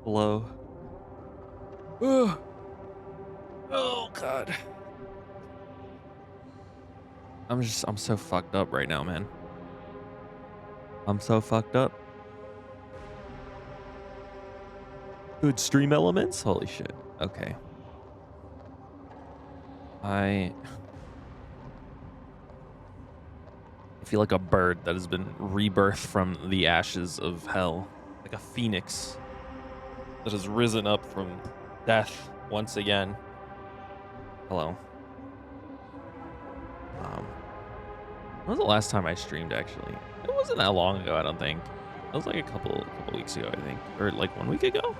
Hello. Ugh. Oh God. I'm so fucked up right now, man. I'm so fucked up. Good stream elements? Holy shit. Okay. I feel like a bird that has been rebirthed from the ashes of hell. Like a phoenix that has risen up from death once again. Hello. When was the last time I streamed, actually? It wasn't that long ago, I don't think. It was like a couple weeks ago, I think. Or like 1 week ago?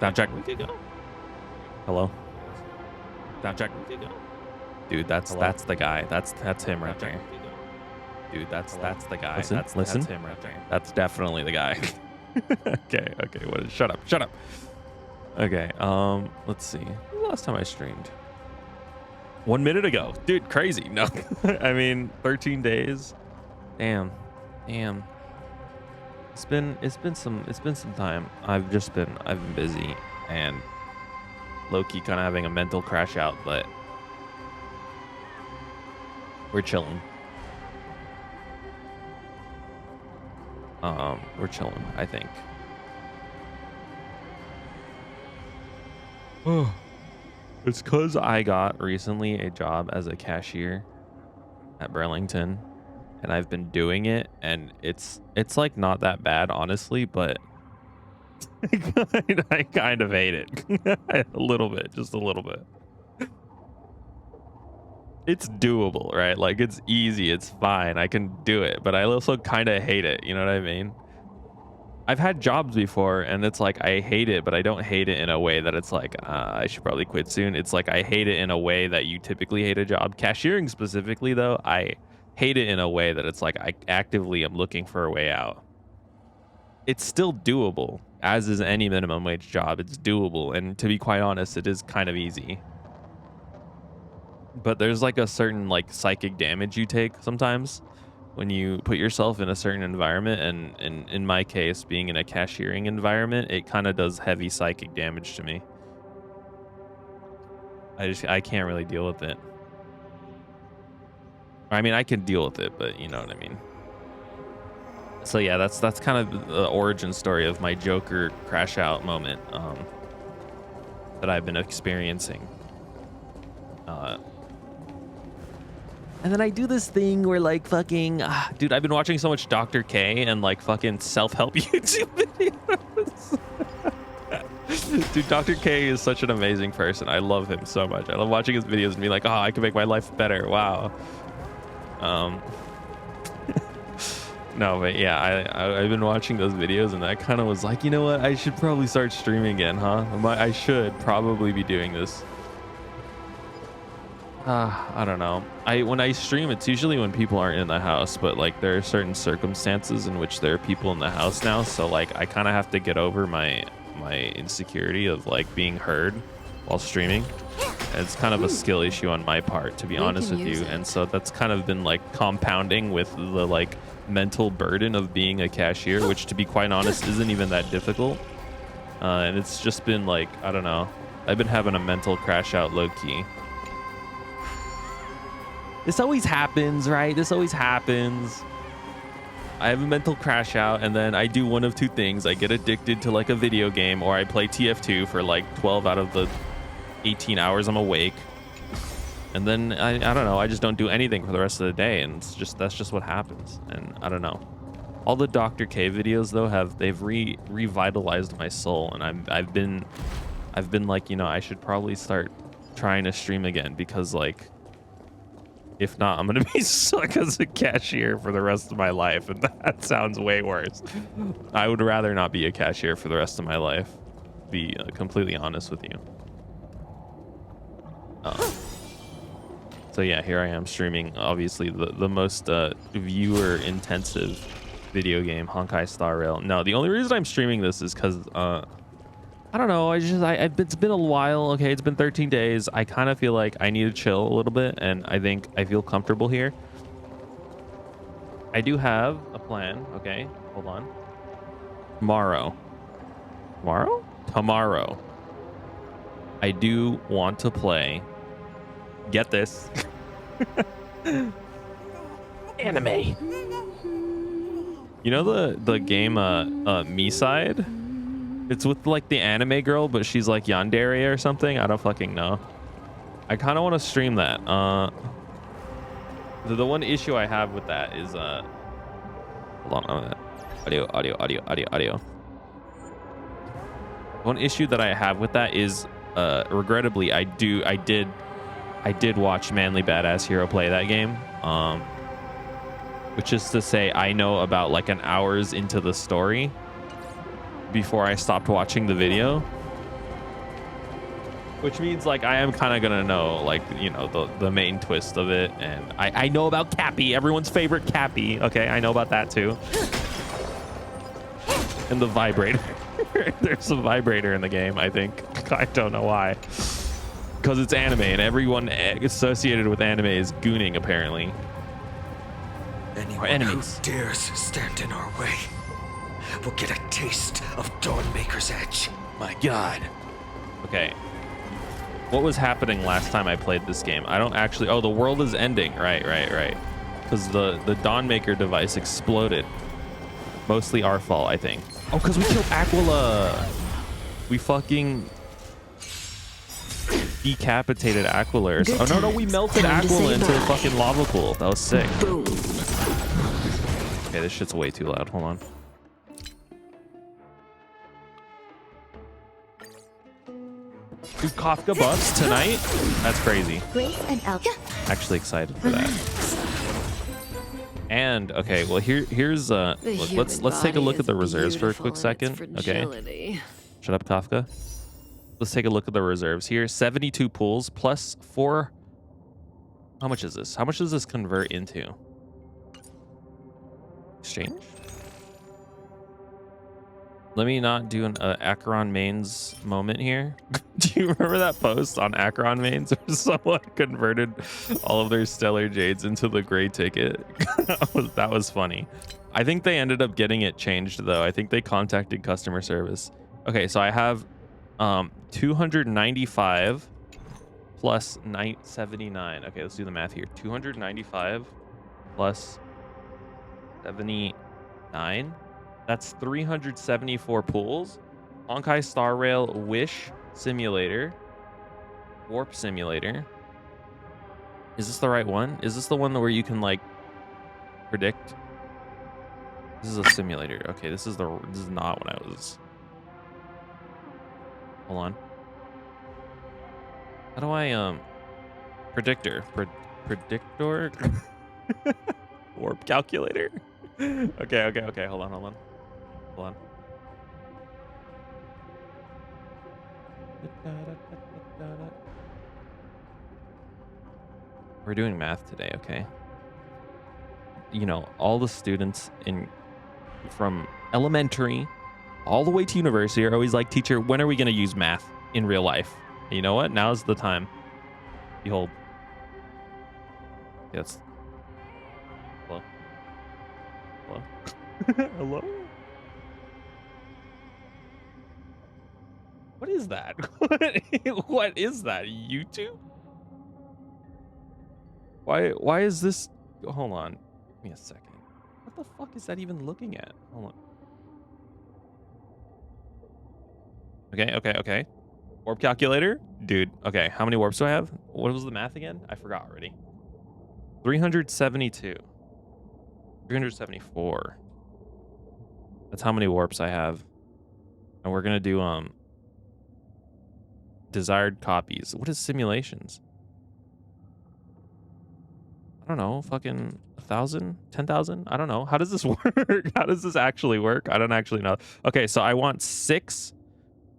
Snapchat. Week ago? Hello? Snapchat. Week ago? Dude, that's the guy. That's him right there. Dude, that's the guy. That's him right there. That's definitely the guy. Okay, what? Shut up. Okay, let's see. When was the last time I streamed? 1 minute ago. Dude, crazy. No. I mean, 13 days. Damn. It's been some time. I've been busy and low-key kind of having a mental crash out, but we're chilling. We're chilling, I think. Oh. It's because I got recently a job as a cashier at Burlington, and I've been doing it, and it's like not that bad, honestly, but I kind of hate it. A little bit, just a little bit. It's doable, right? Like, it's easy, it's fine, I can do it, but I also kind of hate it, you know what I mean? I've had jobs before, and it's like I hate it, but I don't hate it in a way that it's like I should probably quit soon. It's like I hate it in a way that you typically hate a job. Cashiering specifically, though, I hate it in a way that it's like I actively am looking for a way out. It's still doable, as is any minimum wage job. It's doable, and to be quite honest, it is kind of easy. But there's like a certain like psychic damage you take sometimes when you put yourself in a certain environment, and in my case, being in a cashiering environment, it kind of does heavy psychic damage to me. I can't really deal with it. I mean, I can deal with it, but you know what I mean. So yeah, that's kind of the origin story of my Joker crash out moment that I've been experiencing. And then I do this thing where like fucking, dude, I've been watching so much Dr. K and like fucking self-help YouTube videos. Dude, Dr. K is such an amazing person. I love him so much. I love watching his videos and be like, oh, I can make my life better. Wow. No, but yeah, I've been watching those videos, and that kind of was like, you know what? I should probably start streaming again, huh? I should probably be doing this. I don't know. When I stream, it's usually when people aren't in the house, but like there are certain circumstances in which there are people in the house now, so like I kind of have to get over my insecurity of like being heard while streaming. And it's kind of a skill issue on my part, to be honest with you, and so that's kind of been like compounding with the like mental burden of being a cashier, which to be quite honest isn't even that difficult. And it's just been like, I don't know, I've been having a mental crash out low-key. This always happens, right? This always happens. I have a mental crash out, and then I do one of two things. I get addicted to like a video game, or I play TF2 for like 12 out of the 18 hours I'm awake. And then I don't know, I just don't do anything for the rest of the day, and that's just what happens. And I don't know. All the Dr. K videos though they've revitalized my soul, and I've been like, you know, I should probably start trying to stream again, because like if not, I'm gonna be stuck as a cashier for the rest of my life, and that sounds way worse. I would rather not be a cashier for the rest of my life, to be completely honest with you. So yeah, here I am streaming obviously the most viewer intensive video game, Honkai Star Raild. No, the only reason I'm streaming this is because I don't know, it's been a while. Okay, it's been 13 days. I kind of feel like I need to chill a little bit, and I think I feel comfortable here. I do have a plan. Okay, hold on. tomorrow, I do want to play. Get this. Anime. You know the game Me Side? It's with like the anime girl, but she's like yandere or something. I don't fucking know. I kind of want to stream that. The one issue I have with that is hold on, audio. One issue that I have with that is regrettably I did watch Manly Badass Hero play that game. Which is to say I know about like an hours into the story before I stopped watching the video. Which means like I am kind of gonna know like, you know, the main twist of it. And I know about Cappy, everyone's favorite Cappy. Okay, I know about that too. And the vibrator. There's a vibrator in the game, I think. I don't know why. Because it's anime and everyone associated with anime is gooning apparently. Anyone who dares stand in our way will get a taste of Dawnmaker's edge. My God. Okay. What was happening last time I played this game? I don't actually... Oh, the world is ending. Right. Because the Dawnmaker device exploded. Mostly our fault, I think. Oh, because we killed Aquila. We fucking decapitated Aquila. Oh, no, we melted Aquila into the fucking lava pool. That was sick. Boom. Okay, this shit's way too loud. Hold on. Do Kafka buffs tonight? That's crazy. Grace and Elka. Actually excited for that. And okay, well here's look, let's take a look at the reserves for a quick second. Okay. Shut up, Kafka. Let's take a look at the reserves here. 72 pools plus 4. How much is this? How much does this convert into? Exchange. Let me not do an Acheron Mains moment here. Do you remember that post on Acheron Mains where someone converted all of their Stellar Jades into the gray ticket? That was funny. I think they ended up getting it changed though. I think they contacted customer service. Okay, so I have 295 plus 979. Okay, let's do the math here. 295 plus 79. That's 374 pools. Honkai Star Rail Wish Simulator. Warp Simulator. Is this the right one? Is this the one where you can like predict? This is a simulator. Okay, this is not what I was. Hold on. How do I predictor? Predictor? Warp calculator? Okay. Hold on. We're doing math today, okay? You know, all the students from elementary all the way to university are always like, teacher, when are we going to use math in real life? And you know what? Now's the time. Behold. Yes. Hello? Hello? What is that? What is that? YouTube? Why is this? Hold on. Give me a second. What the fuck is that even looking at? Hold on. Okay. Warp calculator? Dude, okay. How many warps do I have? What was the math again? I forgot already. 372. 374. That's how many warps I have. And we're gonna do desired copies. What is simulations? I don't know, fucking 1,000, 10,000. I don't know. How does this work? How does this actually work? I don't actually know. Okay, so I want 6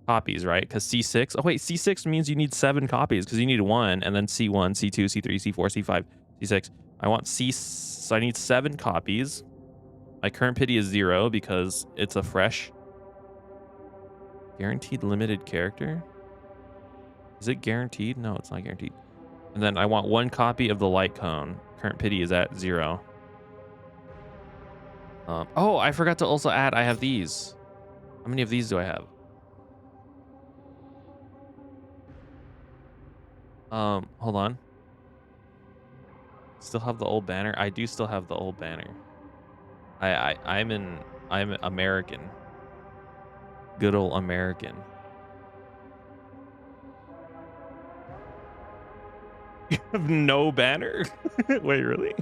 copies, right? Because C6. Oh wait, C6 means you need 7 copies because you need 1, and then C1, C2, C3, C4, C5, C6. I want so I need 7 copies. My current pity is 0 because it's a fresh guaranteed limited character. Is it guaranteed? No, it's not guaranteed. And then I want 1 copy of the light cone. Current pity is at 0. Oh, I forgot to also add, I have these. How many of these do I have? Hold on. Still have the old banner? I do still have the old banner. I'm American. Good old American. You have no banner? Wait, really?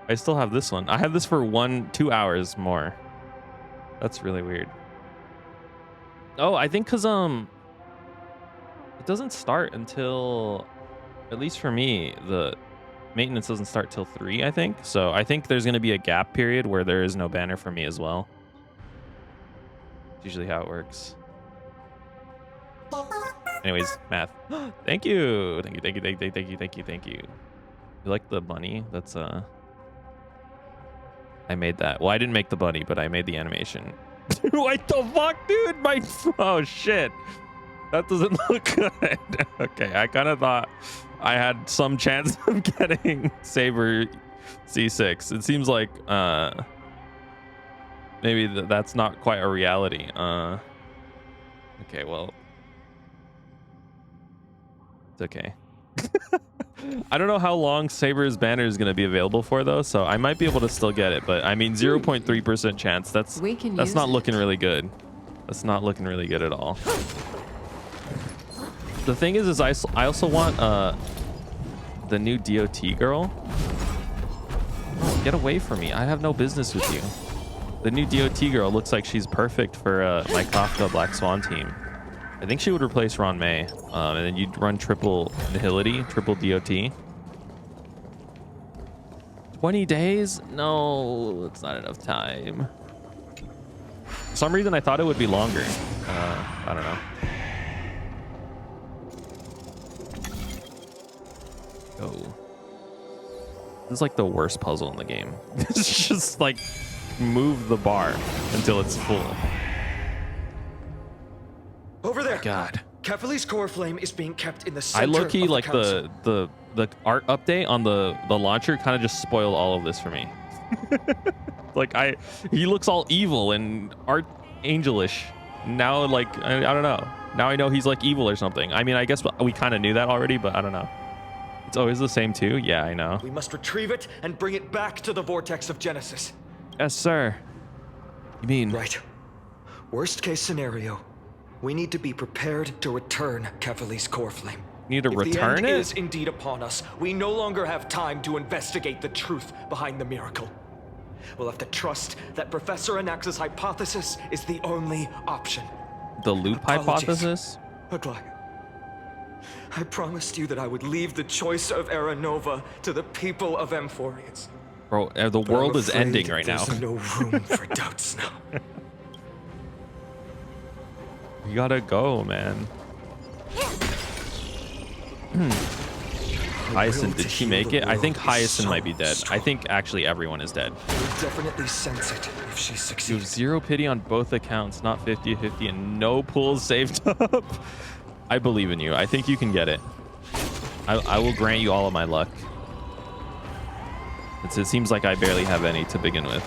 I still have this one. I have this for 2 hours more. That's really weird. Oh, I think because it doesn't start until, at least for me, the maintenance doesn't start till 3, I think. So I think there's going to be a gap period where there is no banner for me as well. It's usually how it works. Anyways, math. Thank you. Thank you. Thank you. Thank you. Thank you. Thank you. Thank you. You like the bunny? That's I made that. Well, I didn't make the bunny, but I made the animation. What the fuck, dude? Oh shit. That doesn't look good. Okay, I kind of thought I had some chance of getting Saber C6. It seems like maybe that's not quite a reality. Okay, well, it's okay. I don't know how long Saber's banner is going to be available for though, so I might be able to still get it, but I mean 0.3% chance. That's not looking really good. That's not looking really good at all. The thing is I also want the new DOT girl. Oh, get away from me. I have no business with you. The new DOT girl looks like she's perfect for my Kafka Black Swan team. I think she would replace Ron May, and then you'd run triple Nihility, triple DOT. 20 days? No, it's not enough time. For some reason, I thought it would be longer. I don't know. Go. This is like the worst puzzle in the game. It's just like move the bar until it's full. Over there. God. Kefali's core flame is being kept in the center. I low-key of like council. the art update on the launcher kind of just spoiled all of this for me. Like he looks all evil and archangelish. Now like I don't know. Now I know he's like evil or something. I mean, I guess we kind of knew that already, but I don't know. It's always the same too. Yeah, I know. We must retrieve it and bring it back to the vortex of Genesis. Yes, sir. You mean Right. Worst case scenario, we need to be prepared to return Kefali's core flame. need to If return the end it? is indeed upon us, we no longer have time to investigate the truth behind the miracle. We'll have to trust that Professor Anax's hypothesis is the only option. The loop hypothesis? Aglaia, I promised you that I would leave the choice of Era Nova to the people of Amphorians. Bro, the world is ending right now. There's no room for doubts now. You gotta go, man. Hyacinth, did she make it? I think Hyacinth might be dead. I think actually everyone is dead. We'll definitely sense it if she You have succeeds. 0 pity on both accounts, not 50-50, and no pools saved up. I believe in you. I think you can get it. I will grant you all of my luck. It seems like I barely have any to begin with.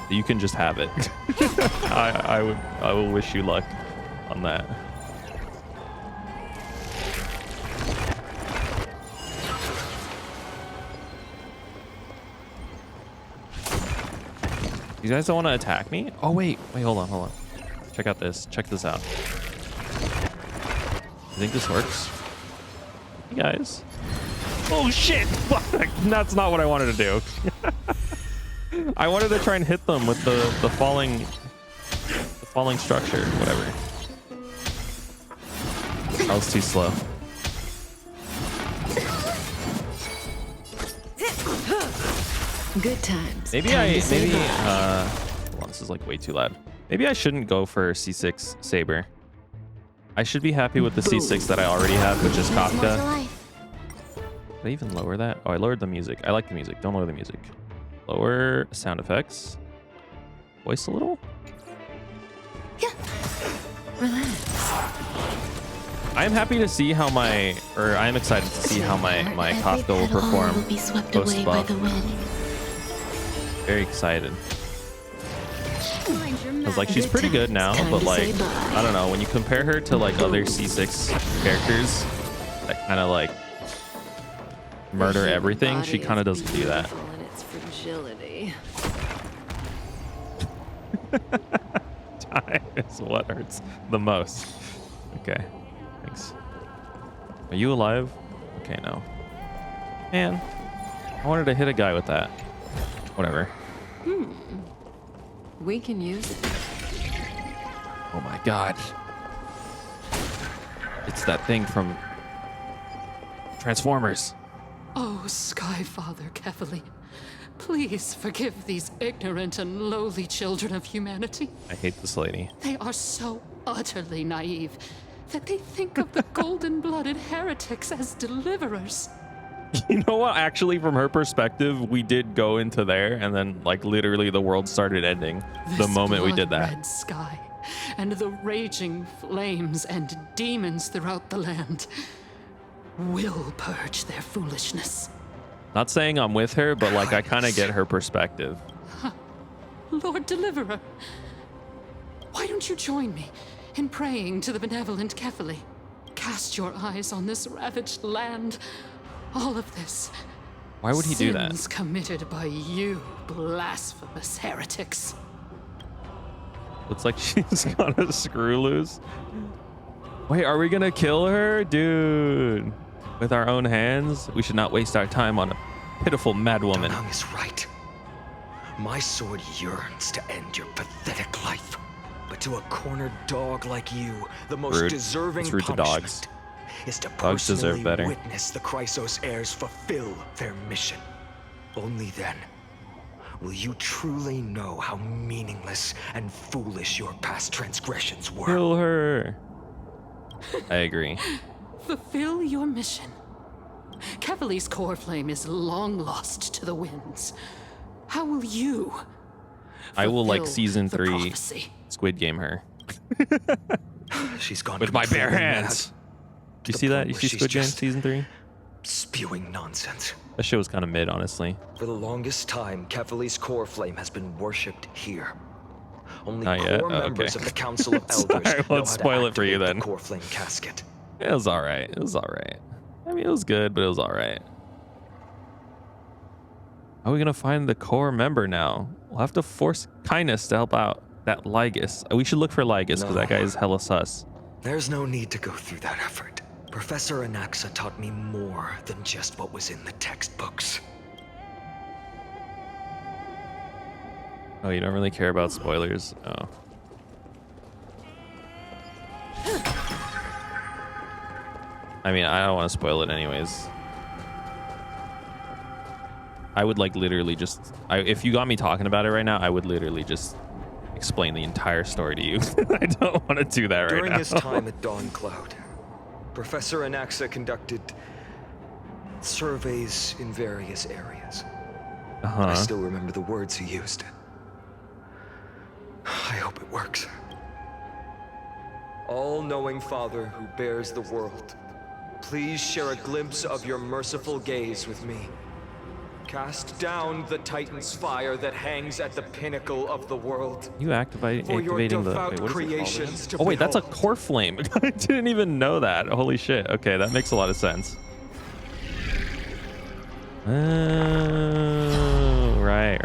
You can just have it. I will wish you luck on that. You guys don't want to attack me? Oh wait, hold on. Check out this. Check this out. You think this works? Hey guys. Oh shit! That's not what I wanted to do. I wanted to try and hit them with the falling structure, whatever. That was too slow. Good times. Maybe hold on, this is like way too loud. Maybe I shouldn't go for C6 Saber. I should be happy with the C6 that I already have, which is Kafka. Did I even lower that? Oh, I lowered the music. I like the music. Don't lower the music. Lower sound effects. Voice a little. Relax. I am happy to see how I am excited to see how my Kafka will perform Will be swept post away by buff. the wind. Very excited. was like, she's pretty good now, but like, I don't know, when you compare her to like other C6 characters that kind of like murder everything, she kind of doesn't do that. Time is what hurts the most. Okay, thanks. Are you alive? Okay, no. Man, I wanted to hit a guy with that. Whatever. We can use it. Oh my god. It's that thing from Transformers. Oh, Skyfather Kefali, please forgive these ignorant and lowly children of humanity. I hate this lady. They are so utterly naive that they think of the golden-blooded heretics as deliverers. You know what? Actually, from her perspective, we did go into there, and then, like, literally the world started ending the moment we did that. Red sky and the raging flames and demons throughout the land will purge their foolishness. Not saying I'm with her, but, like, I kind of get her perspective. Lord Deliverer, why don't you join me in praying to the benevolent Kefali? Cast your eyes on this ravaged land. All of this. Why would he do that? Sins committed by you, blasphemous heretics. Looks like she's got a screw loose. Wait, are we gonna kill her? Dude. With our own hands? We should not waste our time on a pitiful mad woman. Donang is right. My sword yearns to end your pathetic life. But to a cornered dog like you, the most deserving It's rude to punishment dogs. is to Dogs deserve personally better. witness the Chrysos heirs fulfill their mission. Only then will you truly know how meaningless and foolish your past transgressions were. Kill her. I agree. Fulfill your mission. Kefali's core flame is long lost to the winds. How will you I will, like, fulfill season the 3 prophecy? Squid Game her. She's gone With my bare completely mad. hands. Do you The see that? point You where see she's Squid Game just season 3? Spewing nonsense. That shit was kind of mid, honestly. For the longest time, Kefali's core flame has been worshipped here. Only Not yet? core Oh, members okay. of the Council of Sorry, Elders know how let's to spoil it for you activate then. the core flame casket. It was all right. It was all right. I mean, it was good, but it was all right. How are we gonna find the core member now? We'll have to force Kindness to help out that Lygus. We should look for Lygus because that guy is hella sus. There's no need to go through that effort. Professor Anaxa taught me more than just what was in the textbooks. Oh, you don't really care about spoilers? Oh. I mean, I don't want to spoil it anyways. I would like literally just, if you got me talking about it right now, I would literally just explain the entire story to you. I don't want to do that right now. During his time at Dawn Cloud, Professor Anaxa conducted surveys in various areas. I still remember the words he used. I hope it works. All-knowing Father who bears the world, please share a glimpse of your merciful gaze with me. Cast down the Titan's fire that hangs at the pinnacle of the world. You activating For your the devout wait, what is it called creations again? to Oh wait, that's a behold. core flame. I didn't even know that. Holy shit. Okay, that makes a lot of sense. Oh, right.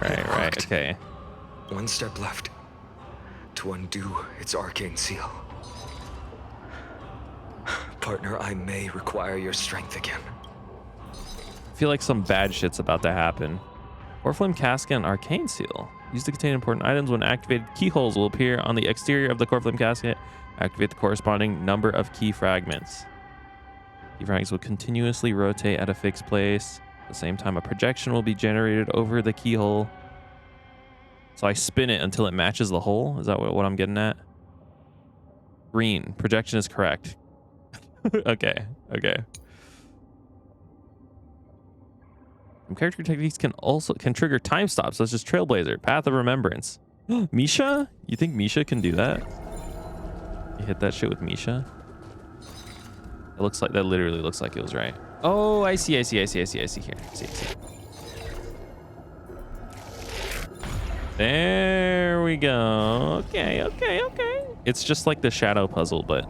Okay. One step left to undo its arcane seal. Partner, I may require your strength again. I feel like some bad shit's about to happen. Core flame casket and arcane seal. Used to contain important items. When activated, keyholes will appear on the exterior of the core flame casket. Activate the corresponding number of key fragments. Key fragments will continuously rotate at a fixed place. At the same time, a projection will be generated over the keyhole. So I spin it until it matches the hole. Is that what I'm getting at? Green. Projection is correct. Okay. Some character techniques can trigger time stops, such as Trailblazer, Path of Remembrance. Misha? You think Misha can do that? You hit that shit with Misha? That literally looks like it was right. Oh, I see here. See. There we go. Okay, okay, okay. It's just like the shadow puzzle, but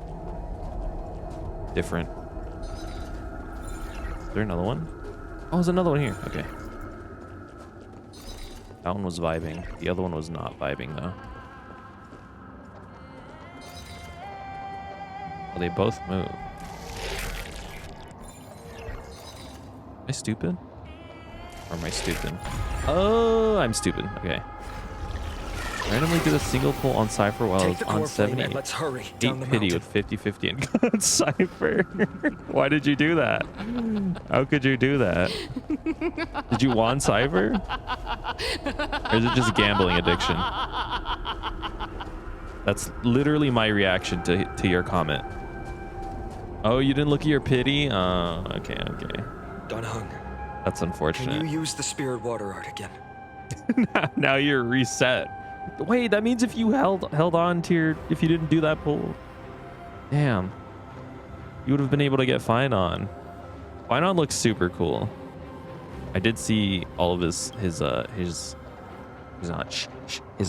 different. Is there another one? Oh, there's another one here. Okay. That one was vibing. The other one was not vibing, though. Oh, they both move. Am I stupid? Or am I stupid? Oh, I'm stupid. Okay. Randomly did a single pull on Cypher while I was on 78. Let's hurry Deep pity with 50-50 and on Cypher. Why did you do that? How could you do that? Did you want Cypher? Or is it just gambling addiction? That's literally my reaction to your comment. Oh, you didn't look at your pity? Okay, okay. Dunhung, That's unfortunate. can you use the spirit water art again? Now you're reset. Wait, that means if you held on to your, if you didn't do that pull, damn, you would have been able to get Finon. Finon looks super cool. I did see all of his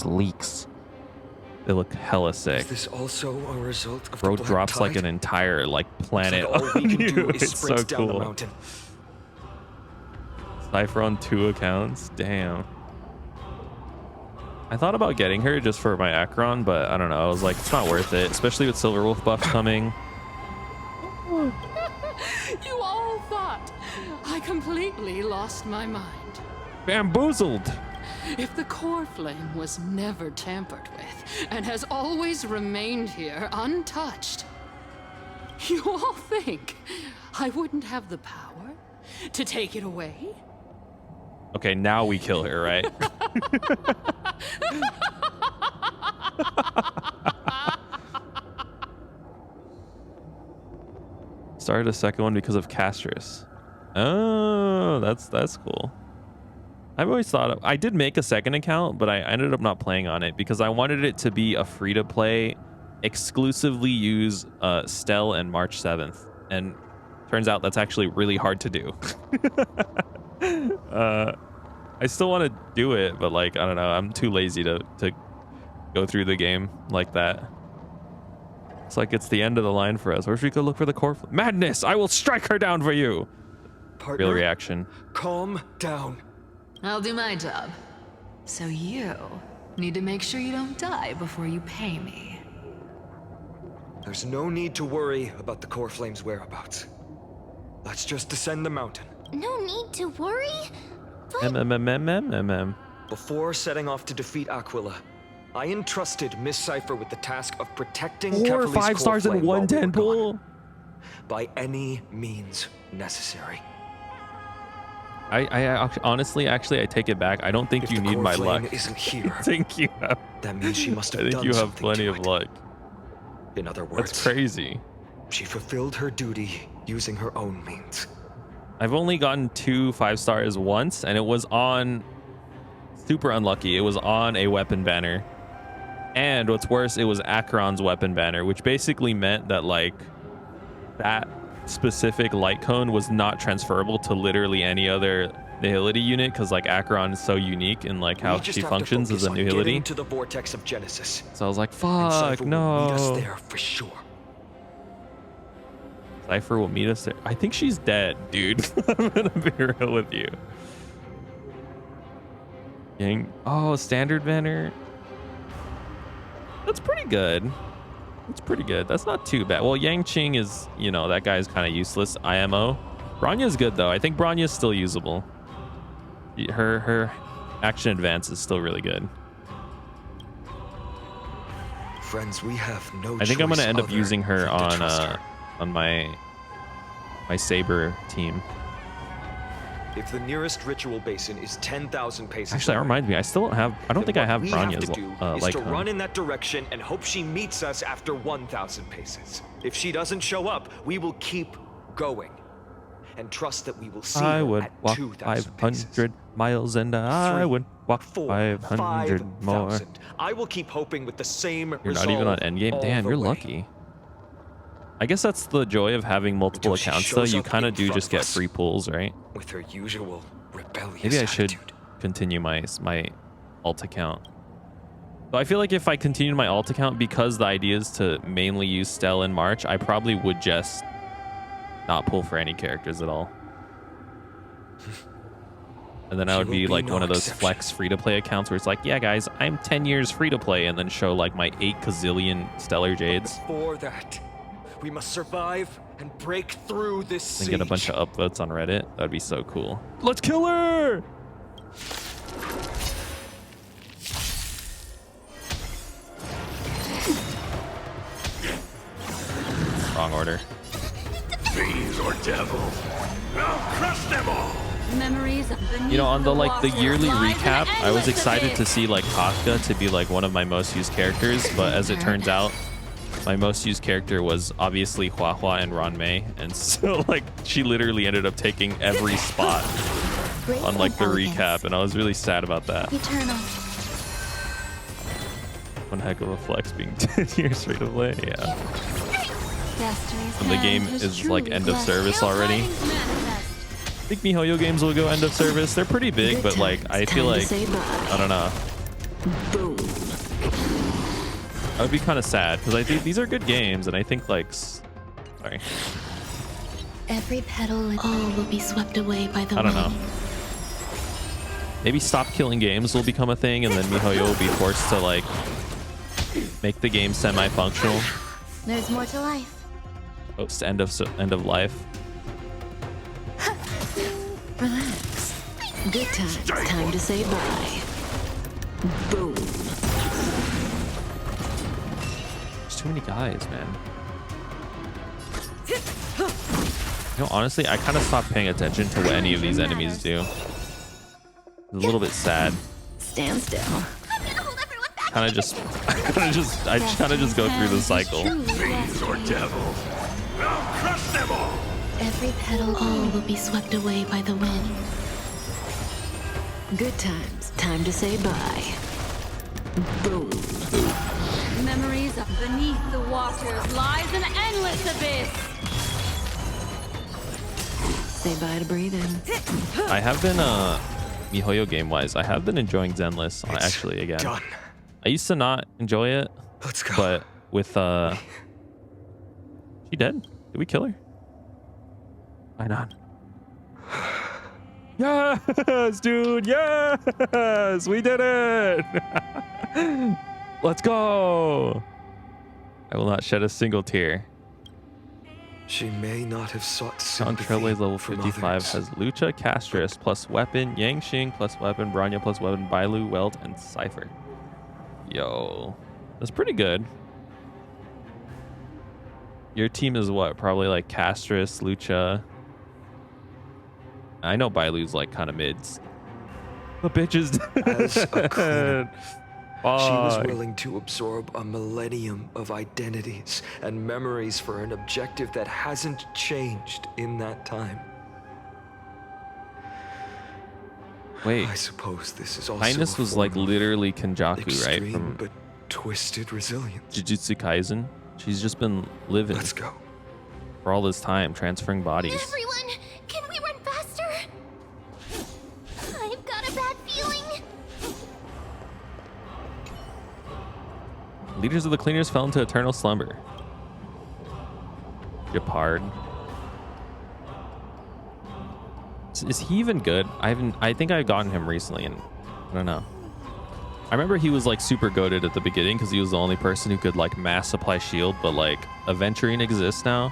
leaks. They look hella sick. Is this also a result of Bro the black drops tide? like an entire planet All we on can you. do is It's so sprint down the cool. mountain. Cypher on 2 accounts. Damn. I thought about getting her just for my Akron, but I don't know. I was like, it's not worth it, especially with Silverwolf buff coming. You all thought I completely lost my mind. Bamboozled. If the core flame was never tampered with and has always remained here untouched, you all think I wouldn't have the power to take it away? Okay, now we kill her, right? Started a second one because of Castris. Oh, that's cool. I've always thought I did make a second account, but I ended up not playing on it because I wanted it to be a free-to-play, exclusively use Stell and March 7th, and turns out that's actually really hard to do. I still want to do it, but like I don't know, I'm too lazy to go through the game like that. It's like it's the end of the line for us. Where should we go look for the core? Madness! I will strike her down for you. Partner, Real reaction. calm down. I'll do my job. So you need to make sure you don't die before you pay me. There's no need to worry about the core flame's whereabouts. Let's just descend the mountain. No need to worry. But Before setting off to defeat Aquila, I entrusted Miss Cypher with the task of protecting 4 Kefali's 5 core stars in flame while one we were 10 gone, pool. by any means necessary. I honestly, actually, I take it back. I don't think If you the need core my flame luck. isn't here, I think you have. that means she must I have think done you have something plenty to of it. luck. In other words, That's crazy. she fulfilled her duty using her own means. I've only gotten 2 5 stars once, and it was on super unlucky. It was on a weapon banner. And what's worse, it was Acheron's weapon banner, which basically meant that like that specific light cone was not transferable to literally any other nihility unit, because like Acheron is so unique in like how We just she have to functions as focus a on nihility. getting to the vortex of Genesis. So I was like, And fuck, Cypher will meet us no. there for sure. Cypher will meet us there. I think she's dead, dude. I'm gonna be real with you. Yang. Oh, standard banner. That's pretty good. That's pretty good. That's not too bad. Well, Yang Qing is, you know, that guy's kind of useless. IMO. Bronya's good though. I think Bronya's still usable. Her action advance is still really good. Friends, we have no I think I'm choice gonna end up other using her than to trust her. on my Saber team. If the nearest ritual basin is 10,000 paces Actually, that away, reminds me. I still don't have. I don't then think I what have we have Bronya's to do is light to cone. run in that direction and hope she meets us after 1,000 paces. If she doesn't show up, we will keep going and trust that we will see I her would at walk 2,000 paces. 500 miles and I would walk 4, 500 more. 5,000. I will keep hoping with the same You're not even on endgame? Damn, you're lucky. I guess that's the joy of having multiple Until she accounts, though. shows You up kind in of do front just of get us. free pulls, right? With her usual rebellious Maybe I should attitude. continue my alt account. So I feel like if I continued my alt account, because the idea is to mainly use Stell in March, I probably would just not pull for any characters at all. And then I would be like one of those flex free-to-play accounts where it's like, yeah, guys, I'm 10 years free-to-play, and then show like my 8 gazillion Stellar Jades. Before that, we must survive and break through this siege. And get a bunch of upvotes on Reddit. That'd be so cool. Let's kill her! Wrong order. Fiends or devils, I'll crush them all. Memories of the You know, on the like the yearly recap, I was excited to see like Kafka to be like one of my most used characters, but as it turns out, my most used character was obviously Hua Hua and Ranmei, and so like she literally ended up taking every spot on like the recap, and I was really sad about that. Eternal. One heck of a flex being 10 years free to play, yeah. And the game is like end of service already. I think MiHoYo games will go end of service. They're pretty big, but like I feel like I don't know. Boom. I would be kind of sad because I think these are good games, and I think like sorry. Every petal and all will be swept away by the I don't know. wind. Maybe stop killing games will become a thing, and then MiHoYo will be forced to like make the game semi-functional. There's more to life. Post end of life. Relax. Good times. Time to say bye. Boom. There's too many guys, man. You know, honestly, I kind of stopped paying attention to what any of these enemies do. It's a little bit sad. Stand still. I'm gonna hold everyone back. I kind of just go through the cycle. Fiends or devils, I'll crush them all. Every petal all will be swept away by the wind. Good times. Time to say bye. Boom. Memories of beneath the waters lies an endless abyss. Say bye to breathing. I have been MiHoYo game wise, I have been enjoying Zenless actually again. Done. I used to not enjoy it, Let's go. but with she dead? Did we kill her? Why not? Yes, dude. Yes, we did it. Let's go. I will not shed a single tear. She may not have sought On sympathy Trailblaze level from 55 others. has Lucha, Castris plus weapon, Yangxing plus weapon, Branya plus weapon, Bailu, Welt, and Cypher. Yo, that's pretty good. Your team is what? Probably like Castris, Lucha. I know Bailu's like kind of mids. The bitch is As a cleaner, she was Fuck. willing to absorb a millennium of identities and memories for an objective that hasn't changed in that time. Wait, I suppose this is also Highness a was like form of literally Kenjaku, right? extreme From but twisted resilience. Jujutsu Kaisen. She's just been living Let's go. for all this time, transferring bodies. Everyone, can we run faster? I've got a bad feeling. Leaders of the Cleaners fell into eternal slumber. Gepard. Is he even good? I think I've gotten him recently, and I don't know. I remember he was like super goated at the beginning because he was the only person who could like mass supply shield, but like Aventurine exists now.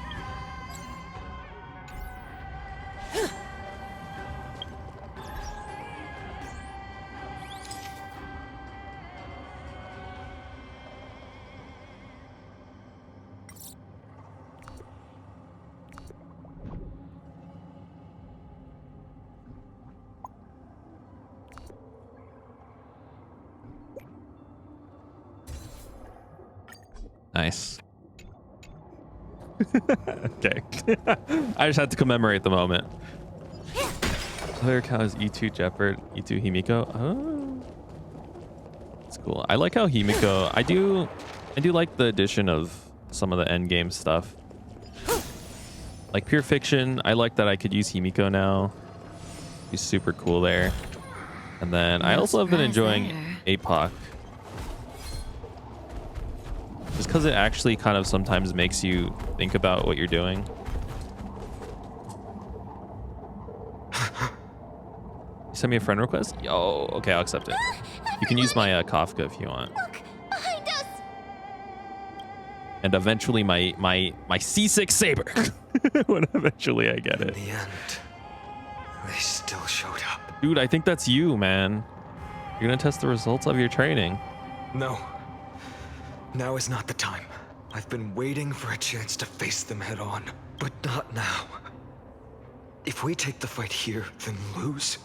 Nice. Okay. I just had to commemorate the moment. Player count is E2 Jeopard, E2 Himiko. Oh, that's cool. I like how Himiko. I do like the addition of some of the end game stuff. Like Pure Fiction, I like that I could use Himiko now. He's super cool there. And then I also have been enjoying APOC. Just because it actually kind of sometimes makes you think about what you're doing. You sent me a friend request? Yo, okay, I'll accept it. You can use my Kafka if you want. Look, behind us! And eventually my C6 saber. When eventually I get it. In the end, they still showed up. Dude, I think that's you, man. You're gonna test the results of your training. No. Now is not the time. I've been waiting for a chance to face them head on, but not now. If we take the fight here, then lose,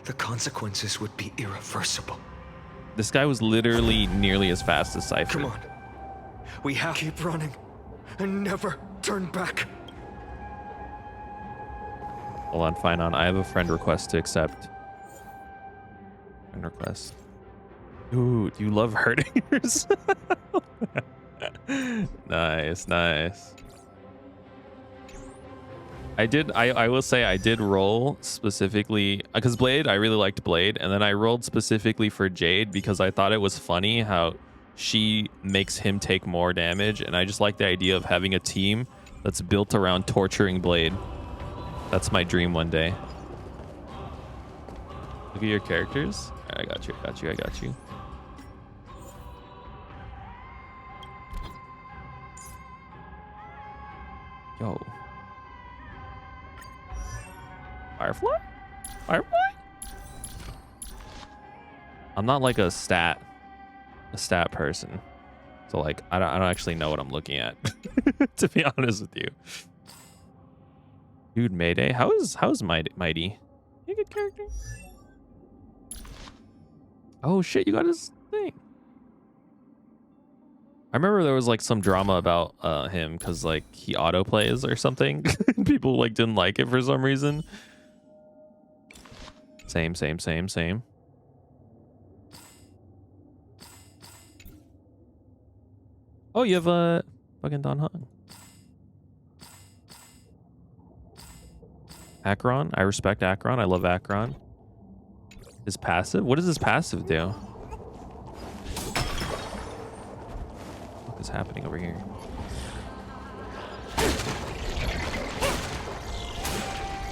the consequences would be irreversible. This guy was literally nearly as fast as Cypher. Come on. We have to keep running and never turn back. Hold on, fine on. I have a friend request to accept. Friend request. Dude, you love hurting yourself. Nice, nice. I will say I did roll specifically because Blade, I really liked Blade, and then I rolled specifically for Jade because I thought it was funny how she makes him take more damage, and I just like the idea of having a team that's built around torturing Blade. That's my dream one day. Look at your characters. I got you, I got you, I got you. Yo. Firefly? Firefly? I'm not like a stat person. So like I don't actually know what I'm looking at. To be honest with you. Dude, Mayday. How's Mighty? You a good character? Oh shit, you got his thing. I remember there was like some drama about him because like he auto plays or something. People like didn't like it for some reason. Same. Oh, you have a fucking Don Hung. Akron. I respect Akron. I love Akron. His passive? What does his passive do? What is happening over here?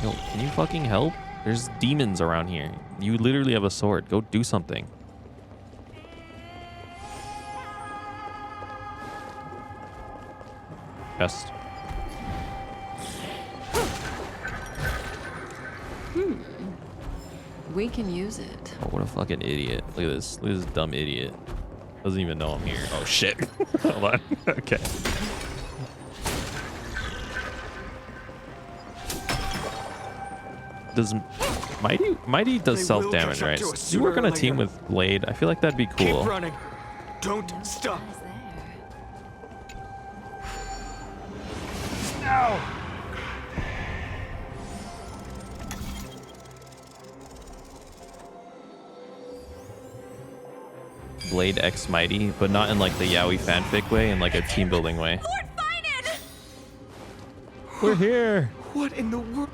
Yo, can you fucking help? There's demons around here. You literally have a sword. Go do something. Chest. We can use it. Oh, what a fucking idiot. Look at this. Look at this dumb idiot. Doesn't even know I'm here. Oh, shit. Hold on. Okay. Does Mighty does self-damage, right? Do you work on a team with Blade? I feel like that'd be cool. Keep running. Don't stop. Now. Blade X Mighty, but not in like the Yaoi fanfic way, in like a team building way. We're here. What in the world?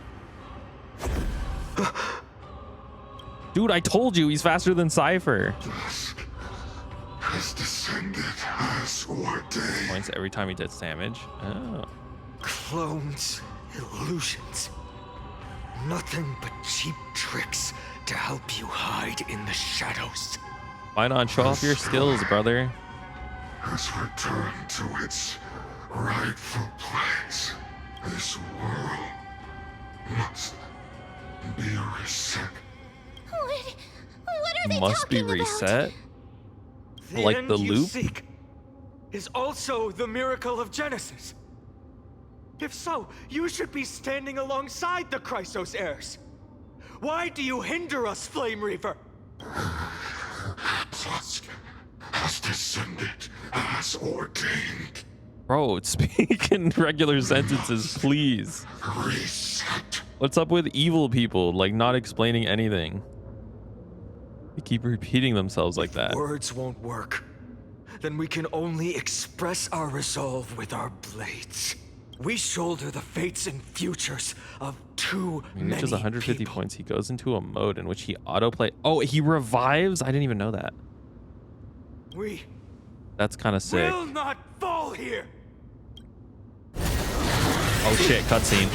Dude, I told you he's faster than Cypher. Dusk has descended as ordained. Points every time he does damage. Oh. Clones, illusions. Nothing but cheap tricks to help you hide in the shadows. Why not show off your skills, brother? Has returned to its rightful place. This world must be reset. What are they Must be talking about? reset? The Like end the you loop? seek is also the miracle of Genesis. If so, you should be standing alongside the Chrysos heirs. Why do you hinder us, Flame Reaver? Dusk has descended as ordained. Bro, speak in regular sentences, please. Reset. What's up with evil people, like not explaining anything? They keep repeating themselves like that. Words won't work. Then we can only express our resolve with our blades. We shoulder the fates and futures of too He many reaches 150 people. points. He goes into a mode in which he autoplay. Oh, he revives? I didn't even know that. We That's kind of sick. will not fall here. Oh shit, cutscene.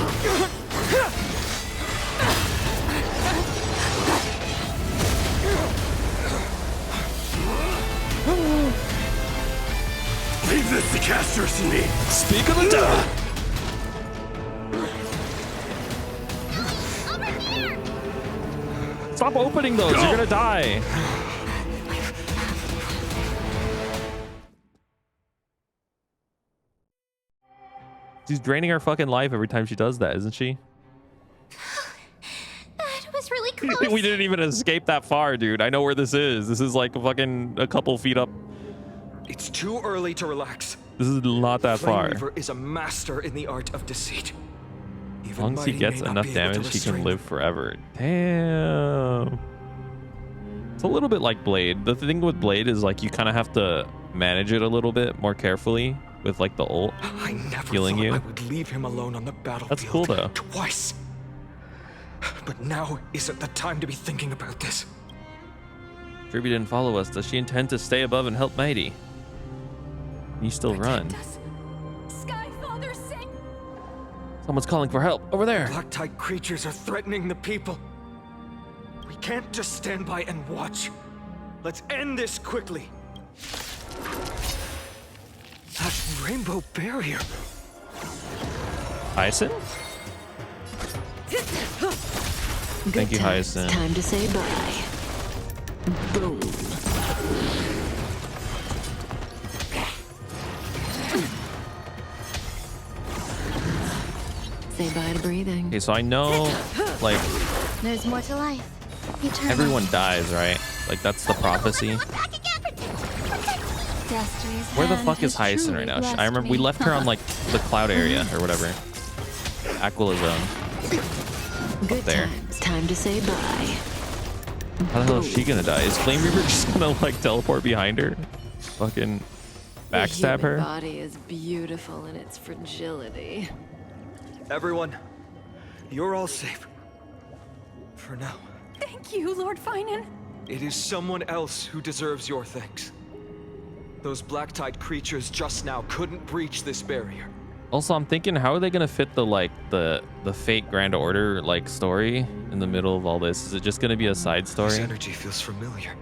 Leave this to casters and me. Speak of the devil. Stop opening those. You're gonna die. She's draining her fucking life every time she does that, isn't she? That was really close. We didn't even escape that far, dude. I know where this is. This is like fucking a couple feet up. It's too early to relax. This is not that Flame far. Reaver is a master in the art of deceit. As long as he gets enough damage, he can live forever. Damn. It's a little bit like Blade. The thing with Blade is like you kind of have to manage it a little bit more carefully with like the ult I never healing thought you. I would leave him alone on the battlefield. That's cool though. Twice. But now isn't the time to be thinking about this. Ruby didn't follow us. Does she intend to stay above and help Mighty? Can you still run? Sky Father, sing. Someone's calling for help over there. Black tide creatures are threatening the people. We can't just stand by and watch. Let's end this quickly. That rainbow barrier. Hyacinth? Thank you, Hyacinth. Time to say bye. Boom. Say bye to breathing. Okay, so I know, like, There's more to life. Eternal. everyone dies, right? Like, that's the prophecy. Where the fuck is Hyacinth right now? I remember we left her on, like, the cloud area or whatever. Aquila Zone. Good there. times. Time to say bye. How the hell is she gonna die? Is Flame Reaver just gonna, like, teleport behind her? Fucking backstab The human her? body is beautiful in its fragility. Everyone, you're all safe. For now. Thank you, Lord Finan. It is someone else who deserves your thanks. Those black tide creatures just now couldn't breach this barrier. Also, I'm thinking, how are they gonna fit the like the fake Grand Order like story in the middle of all this? Is it just gonna be a side This story? energy feels familiar.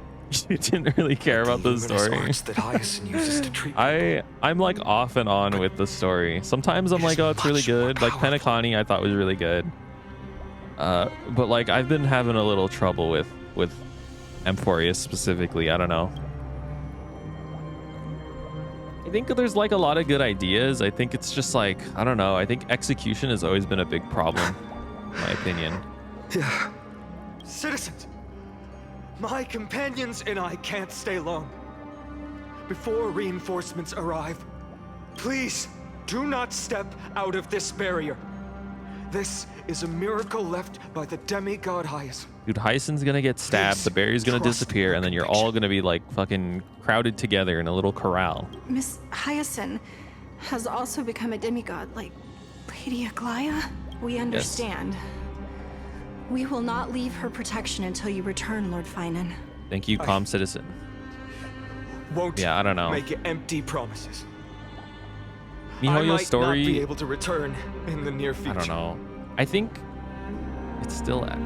You didn't really care about the luminous story. arts that Hyacinth uses to treat I'm like off and on with the story. Sometimes I'm like, oh, it's really good. Like Penacony, I thought was really good. But like I've been having a little trouble with Emphorius specifically. I don't know. I think there's like a lot of good ideas. I think it's just like, I don't know. I think execution has always been a big problem, in my opinion. Yeah. Citizens, my companions and I can't stay long. Before reinforcements arrive, please do not step out of this barrier. This is a miracle left by the demigod Hyacinth. Dude, Hyacinth's gonna get stabbed, the barrier's gonna disappear, and then you're all gonna be like fucking crowded together in a little corral. Miss Hyacinth has also become a demigod, like Lady Aglaya. We understand. We will not leave her protection until you return, Lord Finan. Thank you, calm citizen. Won't Yeah, I don't know. make empty promises. I Mihoyo's might story, not be able to return in the near future. I don't know. I think it's still at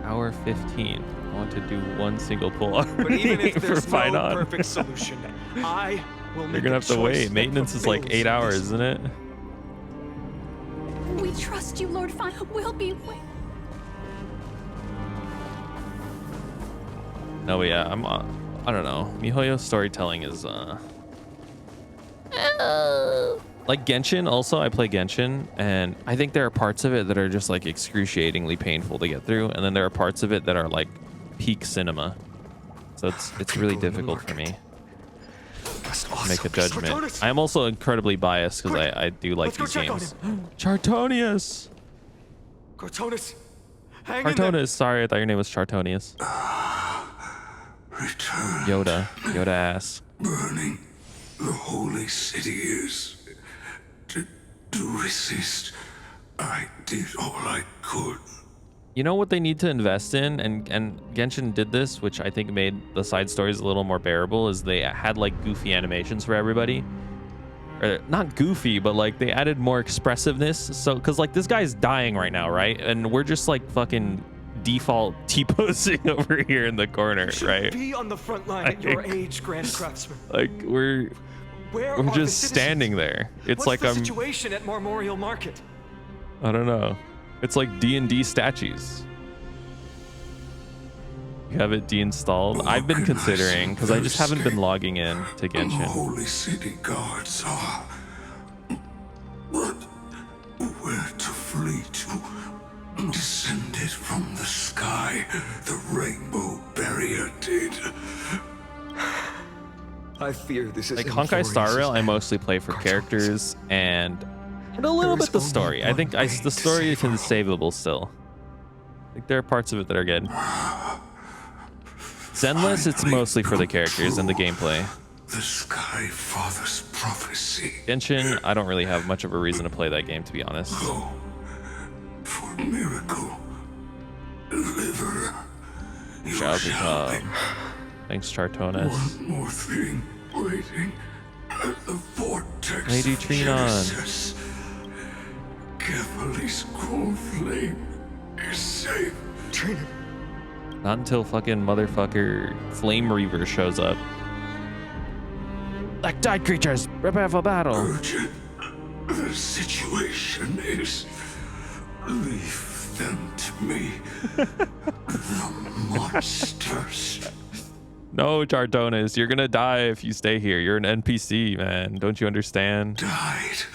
hour 15. I want to do one single pull But even if for there's fight no on. perfect solution, I will make You're gonna a have to choice wait. that Maintenance is like fulfills 8 hours, this. isn't it? We trust you, Lord Finan. We'll be No, but yeah, I don't know. Mihoyo's storytelling is like Genshin. Also, I play Genshin, and I think there are parts of it that are just like excruciatingly painful to get through, and then there are parts of it that are like peak cinema. So it's really difficult for me to make a judgment. I am also incredibly biased because I do like these games. Chartonius! Cortonis, hang in there. Chartonius, sorry, I thought your name was Chartonius. Return. Yoda ass. Burning the holy city is. To resist, I did all I could. You know what they need to invest in, and Genshin did this, which I think made the side stories a little more bearable, is they had like goofy animations for everybody. Or not goofy, but like they added more expressiveness. So, cause like this guy's dying right now, right? And we're just like fucking default T-posing over here in the corner, right? Be on the front line at your age, Grand Craftsman. Like we're just standing there. It's What's like the situation at Memorial Market? I don't know. It's like D&D statues. You have it deinstalled. I've been considering, because I just haven't been logging in to Genshin. Holy city guards are, but where to flee to? Descended from the sky, the rainbow barrier did. I fear this is Like Honkai Star Rail, I mostly play for characters and a little bit the story. I think the story is savable still. Like there are parts of it that are good. Zenless, it's mostly for the characters and the gameplay. The Sky Father's prophecy. Genshin, I don't really have much of a reason to play that game, to be honest. Go for miracle. Deliver. Shall become. Thanks, Chartonis. One more thing waiting at the vortex. Lady Trinon. Kephale's cold flame is safe. Trinon. Not until fucking motherfucker Flame Reaver shows up. Like tide creatures, prepare for battle. Urgent. The situation is. Leave them to me. The monsters. No, Chartonis, you're gonna die if you stay here. You're an NPC, man. Don't you understand? Died.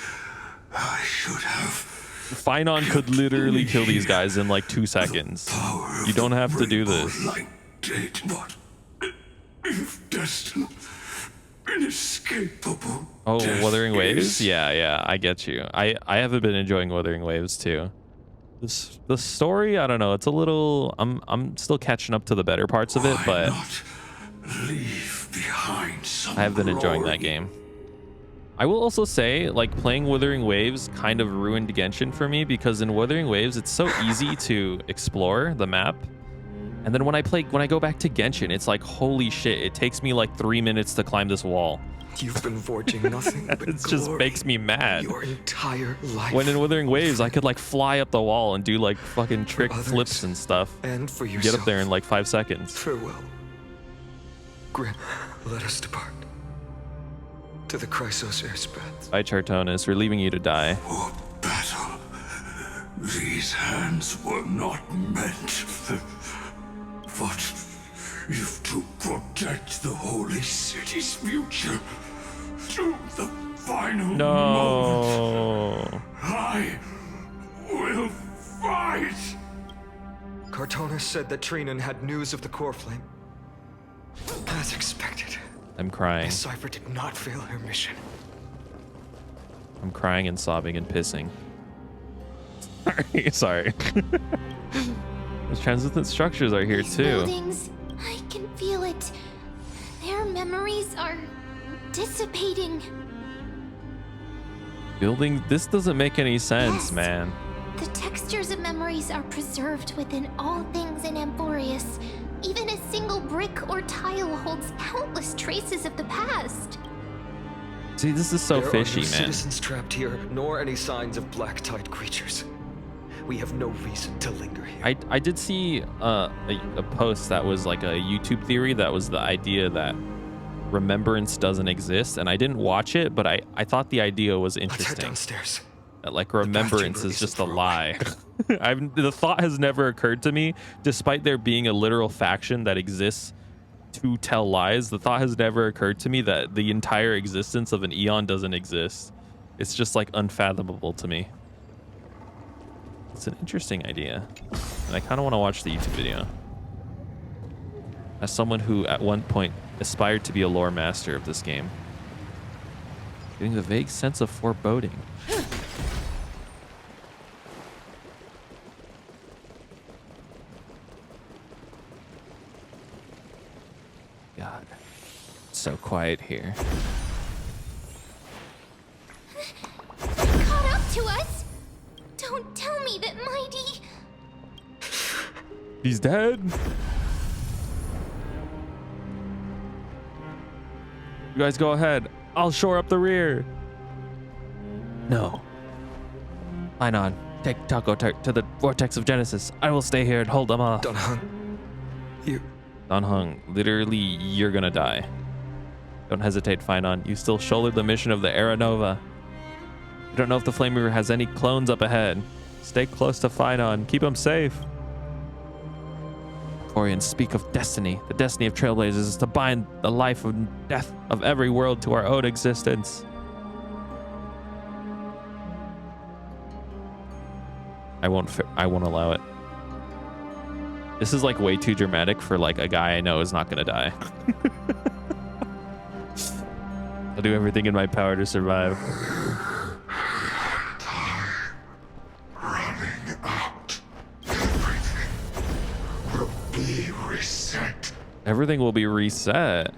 I should have. Finon could literally kill these guys in like 2 seconds. You don't have to do this. Did what? If destined, inescapable. Oh, Wuthering Waves? Yeah, I get you. I haven't been enjoying Wuthering Waves too. The story, I don't know. It's a little. I'm still catching up to the better parts of it, but leave behind some I have been enjoying that game. I will also say, like, playing Wuthering Waves kind of ruined Genshin for me, because in Wuthering Waves, it's so easy to explore the map. And then when I go back to Genshin, it's like, holy shit, it takes me like 3 minutes to climb this wall. You've been forging nothing but it just makes me mad. Your entire life. When in Wuthering Waves, I could like fly up the wall and do like fucking trick flips and stuff. And for yourself. Get up there in like 5 seconds. Farewell. Grim, let us depart. To the Chrysos airspath. Bye, Chartonis. We're leaving you to die. For battle. These hands were not meant. But if to protect the holy city's future, to the final moment, I will fight. Cartonis said that Trinon had news of the core flame. As expected. I'm crying. Miss Cipher did not fail her mission. I'm crying and sobbing and pissing. Sorry. Those translucent structures are here too. Buildings, I can feel it. Their memories are dissipating. Building, this doesn't make any sense, Yes. man. The textures of memories are preserved within all things in Amphorius. Even a single brick or tile holds countless traces of the past. See, this is so fishy, there are no man. citizens trapped here, nor any signs of black tide creatures. We have no reason to linger here. I did see a post that was like a YouTube theory that was the idea that remembrance doesn't exist, and I didn't watch it, but I thought the idea was Let's head interesting. downstairs. That like remembrance is just a lie. The thought has never occurred to me, despite there being a literal faction that exists to tell lies. The thought has never occurred to me that the entire existence of an Eon doesn't exist. It's just like unfathomable to me. It's an interesting idea, and I kind of want to watch the YouTube video. As someone who at one point aspired to be a lore master of this game, getting the vague sense of foreboding. God, it's so quiet here. Caught up to us? Don't tell me that Mighty... He's dead. You guys go ahead. I'll shore up the rear. No. Fine on. Take Taco to the vortex of Genesis. I will stay here and hold them off. Don Hung, you... Don Hung, literally, you're gonna die. Don't hesitate, Finon. You still shoulder the mission of the Era Nova. You don't know if the Flame Reaver has any clones up ahead. Stay close to Finon. Keep him safe. Orion, speak of destiny. The destiny of Trailblazers is to bind the life and death of every world to our own existence. I won't allow it. This is like way too dramatic for like a guy I know is not gonna die. I'll do everything in my power to survive. Running out. Everything will be reset. Everything will be reset.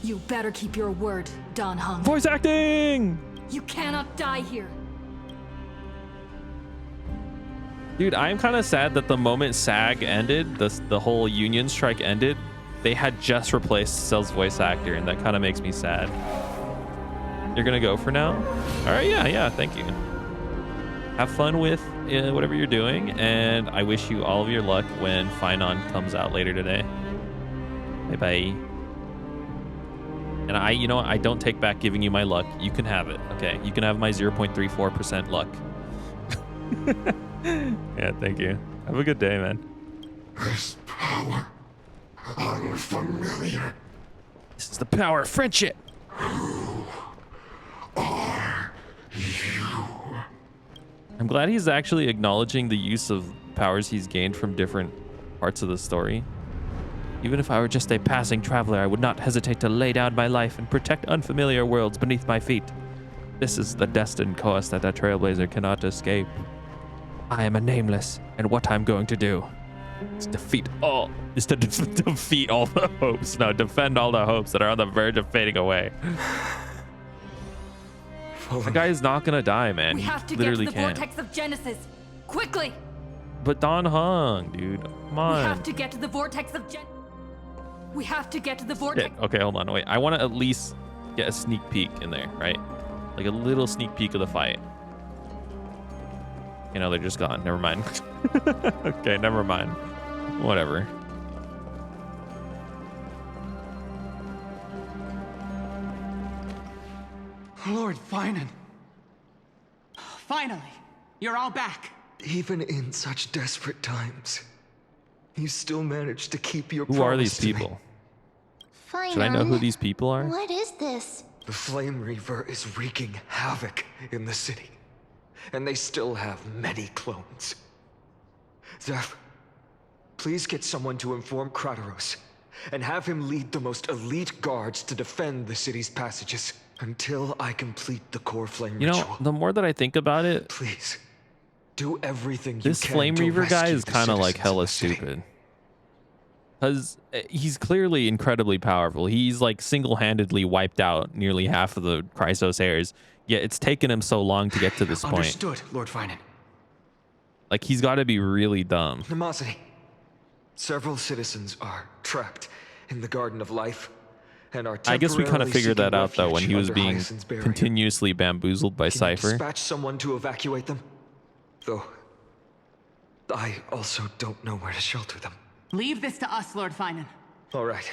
You better keep your word, Don Hung. Voice acting! You cannot die here. Dude, I'm kind of sad that the moment SAG ended, the whole union strike ended, they had just replaced Cell's voice actor, and that kind of makes me sad. You're gonna go for now? All right, yeah, thank you. Have fun with whatever you're doing, and I wish you all of your luck when Finon comes out later today. Bye-bye. And I don't take back giving you my luck. You can have it, okay? You can have my 0.34% luck. Yeah, thank you. Have a good day, man. This power, unfamiliar. This is the power of friendship. Who are you? I'm glad he's actually acknowledging the use of powers he's gained from different parts of the story. Even if I were just a passing traveler, I would not hesitate to lay down my life and protect unfamiliar worlds beneath my feet. This is the destined course that a trailblazer cannot escape. I am a nameless, and what I'm going to do is defeat all the hopes. No, defend all the hopes that are on the verge of fading away. The guy is not gonna die, man. We He have to literally get to the can't. vortex of Genesis. Quickly! But Don Hung, dude, come on. We have to get to the vortex of We have to get to the vortex. Shit. Okay, hold on, wait. I want to at least get a sneak peek in there, right? Like a little sneak peek of the fight. You know, they're just gone. Never mind. Okay, never mind. Whatever. Lord Finan. Finally, you're all back. Even in such desperate times, you still managed to keep your Who are promise these to me. people? Fine. Should I know who these people are? What is this? The Flame Reaver is wreaking havoc in the city, and they still have many clones. Zeph, please get someone to inform Kratos, and have him lead the most elite guards to defend the city's passages until I complete the core flame You know, ritual. the more that I think about it, Please, do everything you this can Flame to Reaver guy rescue is the kind of like citizens of hella the city. stupid. Because he's clearly incredibly powerful. He's like single-handedly wiped out nearly half of the Chrysos heirs, yet it's taken him so long to get to this point. Understood, Lord Finan. Like, he's got to be really dumb. Nemosity, several citizens are trapped in the Garden of Life, and are I guess we kind of temporarily figured that seeking out, though, when refuge he was under being Hyacinth's barrier. continuously bamboozled by Can you Cypher. dispatch someone to evacuate them? Though, I also don't know where to shelter them. Leave this to us, Lord Finan. All right.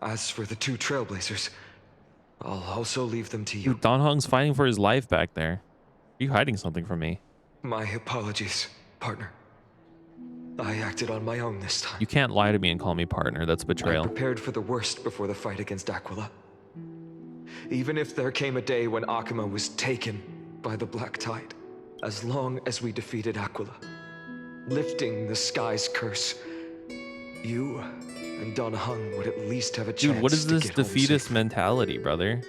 As for the two Trailblazers, I'll also leave them to you. Dude, Don Hung's fighting for his life back there. Are you hiding something from me? My apologies, partner. I acted on my own this time. You can't lie to me and call me partner. That's I betrayal. prepared for the worst before the fight against Aquila. Even if there came a day when Akima was taken by the Black Tide, as long as we defeated Aquila, lifting the sky's curse, you and Don Hung would at least have a chance. Dude, what is to this get home defeatist safe. mentality, brother?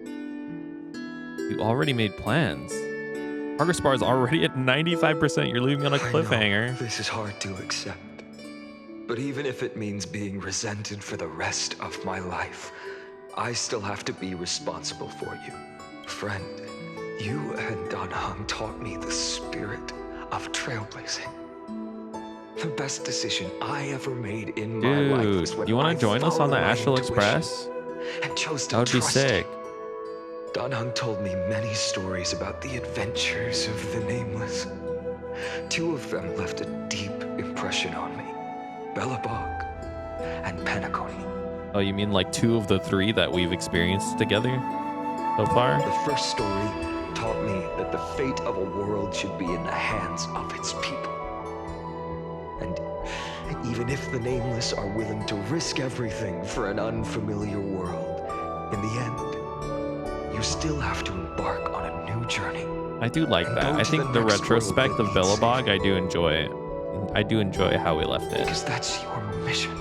You already made plans. Progress bar is already at 95%. You're leaving on a I know cliffhanger. this is hard to accept. But even if it means being resented for the rest of my life, I still have to be responsible for you. Friend, you and Don Hung taught me the spirit of trailblazing. The best decision I ever made in my life was Dude, when you want I to join us on the followed my Astral intuition Express? and chose to That would be trust sick. you. Dan Heng told me many stories about the adventures of the Nameless. 2 of them left a deep impression on me. Belobog and Penacony. Oh, you mean like 2 of the 3 that we've experienced together so far? The first story taught me that the fate of a world should be in the hands of its people. And even if the Nameless are willing to risk everything for an unfamiliar world, in the end, you still have to embark on a new journey. I do like that. I think the retrospect of Billabog, I do enjoy it. I do enjoy how we left it. Because that's your mission.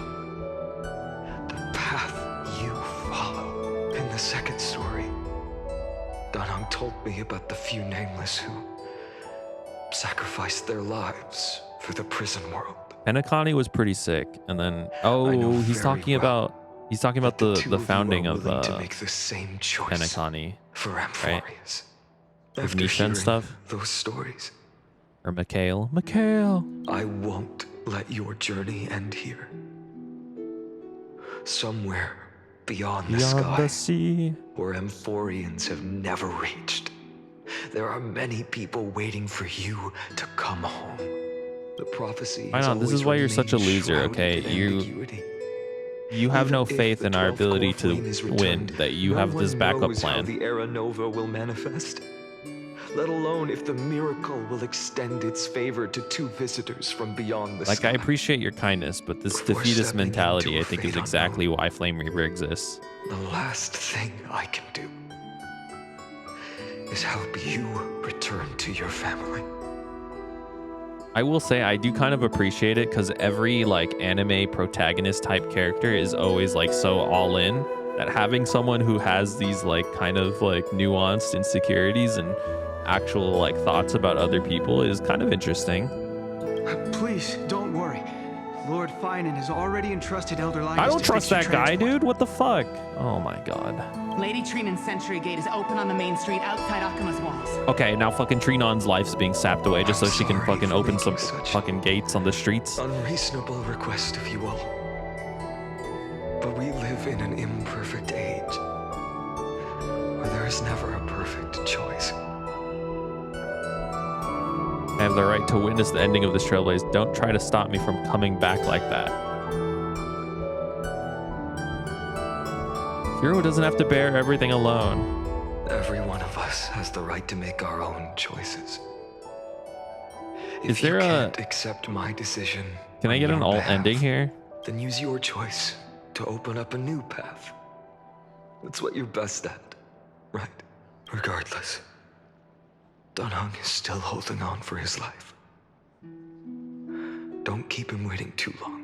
The path you follow. In the second story, Dan Heng told me about the few Nameless who sacrificed their lives for the prison world. Penacony was pretty sick. And then, he's talking about the founding of Penacony, for right? Amphorius. With After Nisha and hearing stuff. those stories, Or Mikhail. Mikhail. I won't let your journey end here. Somewhere beyond the Beyond sky, the sea. where Amphorians have never reached, there are many people waiting for you to come home. The prophecy. I know, this is why you're such a loser, okay? You have no faith in our ability to win, that you have this backup plan. The Era Nova will manifest, let alone if the miracle will extend its favor to 2 visitors from beyond the Like, sky. I appreciate your kindness, but this Before defeatist stepping mentality, into I a think, is fate exactly why Flame Reaver exists. The last thing I can do is help you return to your family. I will say I do kind of appreciate it because every like anime protagonist type character is always like so all in that having someone who has these like kind of like nuanced insecurities and actual like thoughts about other people is kind of interesting. Please, don't worry. Lord Finan has already entrusted Elder Linus I don't to trust fix that your guy, transport. dude. What the fuck? Oh my god. Lady Trinan's Sentry Gate is open on the main street outside Akima's walls. Okay, now fucking Trinon's life's being sapped away just so I'm she can sorry fucking for open some making such fucking gates on the streets. Unreasonable request of you all. But we live in an imperfect age, where there is never a perfect choice. I have the right to witness the ending of this Trailblaze. Don't try to stop me from coming back like that. Hero doesn't have to bear everything alone. Every one of us has the right to make our own choices. Is there you a... can't accept my decision, Can I on get an your alt behalf, ending here? Then use your choice to open up a new path. That's what you're best at, right? Regardless, Dan Heng is still holding on for his life. Don't keep him waiting too long.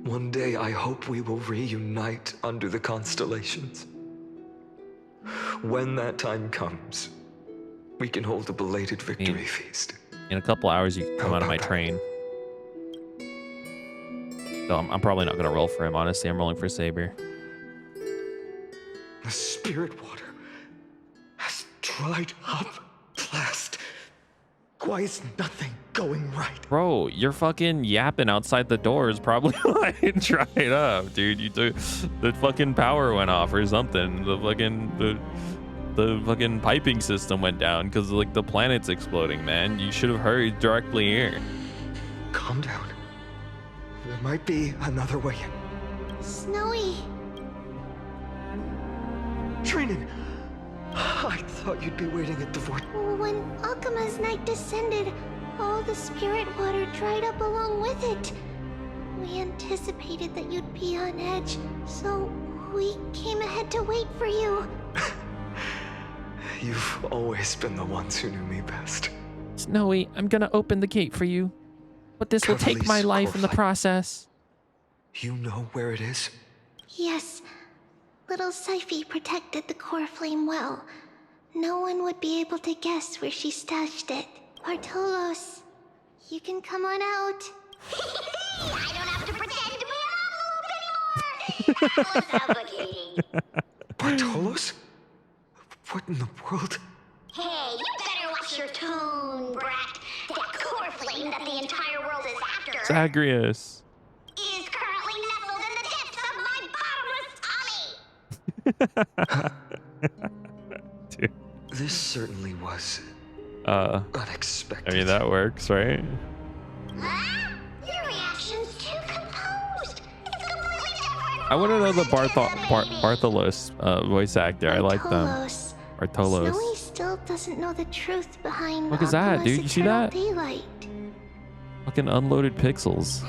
One day, I hope we will reunite under the constellations. When that time comes, we can hold a belated victory feast. In a couple hours, you can come out of my train. So I'm probably not going to roll for him, honestly. I'm rolling for Saber. The spirit water has dried up at last. Why is nothing going right? Bro, you're fucking yapping outside the door is probably why it dried up, dude. The fucking power went off or something. The fucking piping system went down because like the planet's exploding, man. You should have hurried directly here. Calm down. There might be another way in. Snowy. Trinan, I thought you'd be waiting at the fort. When Akima's night descended, all the spirit water dried up along with it. We anticipated that you'd be on edge, so we came ahead to wait for you. You've always been the ones who knew me best. Snowy, I'm gonna open the gate for you, but this will take my life in the process. You know where it is? Yes. Little Syphie protected the core flame well. No one would be able to guess where she stashed it. Bartolos, you can come on out. I don't have to pretend to be an envelope anymore! That was suffocating. Bartolos? What in the world? Hey, you better watch your tone, brat. That core flame that the entire world is after Zagreus. is currently nestled in the depths of my bottomless tummy. Dude. This certainly was unexpected. I mean, that works, right? Huh? Your reaction's too composed. It's completely different. I want to know the Bartholos voice actor. I like them. Bartolos. Bartolos. Snowy still doesn't know the truth behind Look at that, dude. You see that? Daylight. Fucking unloaded pixels.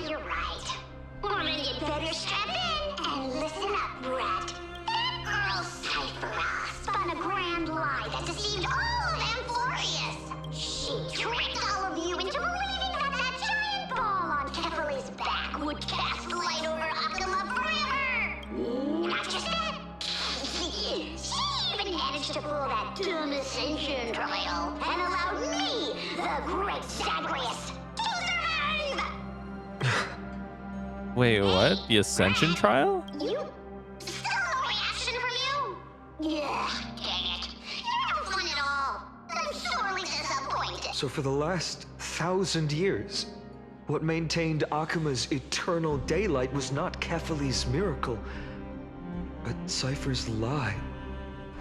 You're right. Well, then you better strap in and listen up, Rat. That girl Cyphera spun a grand lie that deceived all of Amphorius. She tricked all of you into believing that that giant ball on Kefali's back would cast light over Akuma forever. Not just that. She even managed to pull that dumb ascension trial and allowed me, the great Zagreus, to survive! Wait, what? The Ascension trial? You? Still no reaction from you? Yeah, dang it. You're no fun at all. I'm sorely disappointed. So for the last 1,000 years, what maintained Akuma's eternal daylight was not Kefali's miracle, but Cypher's lie,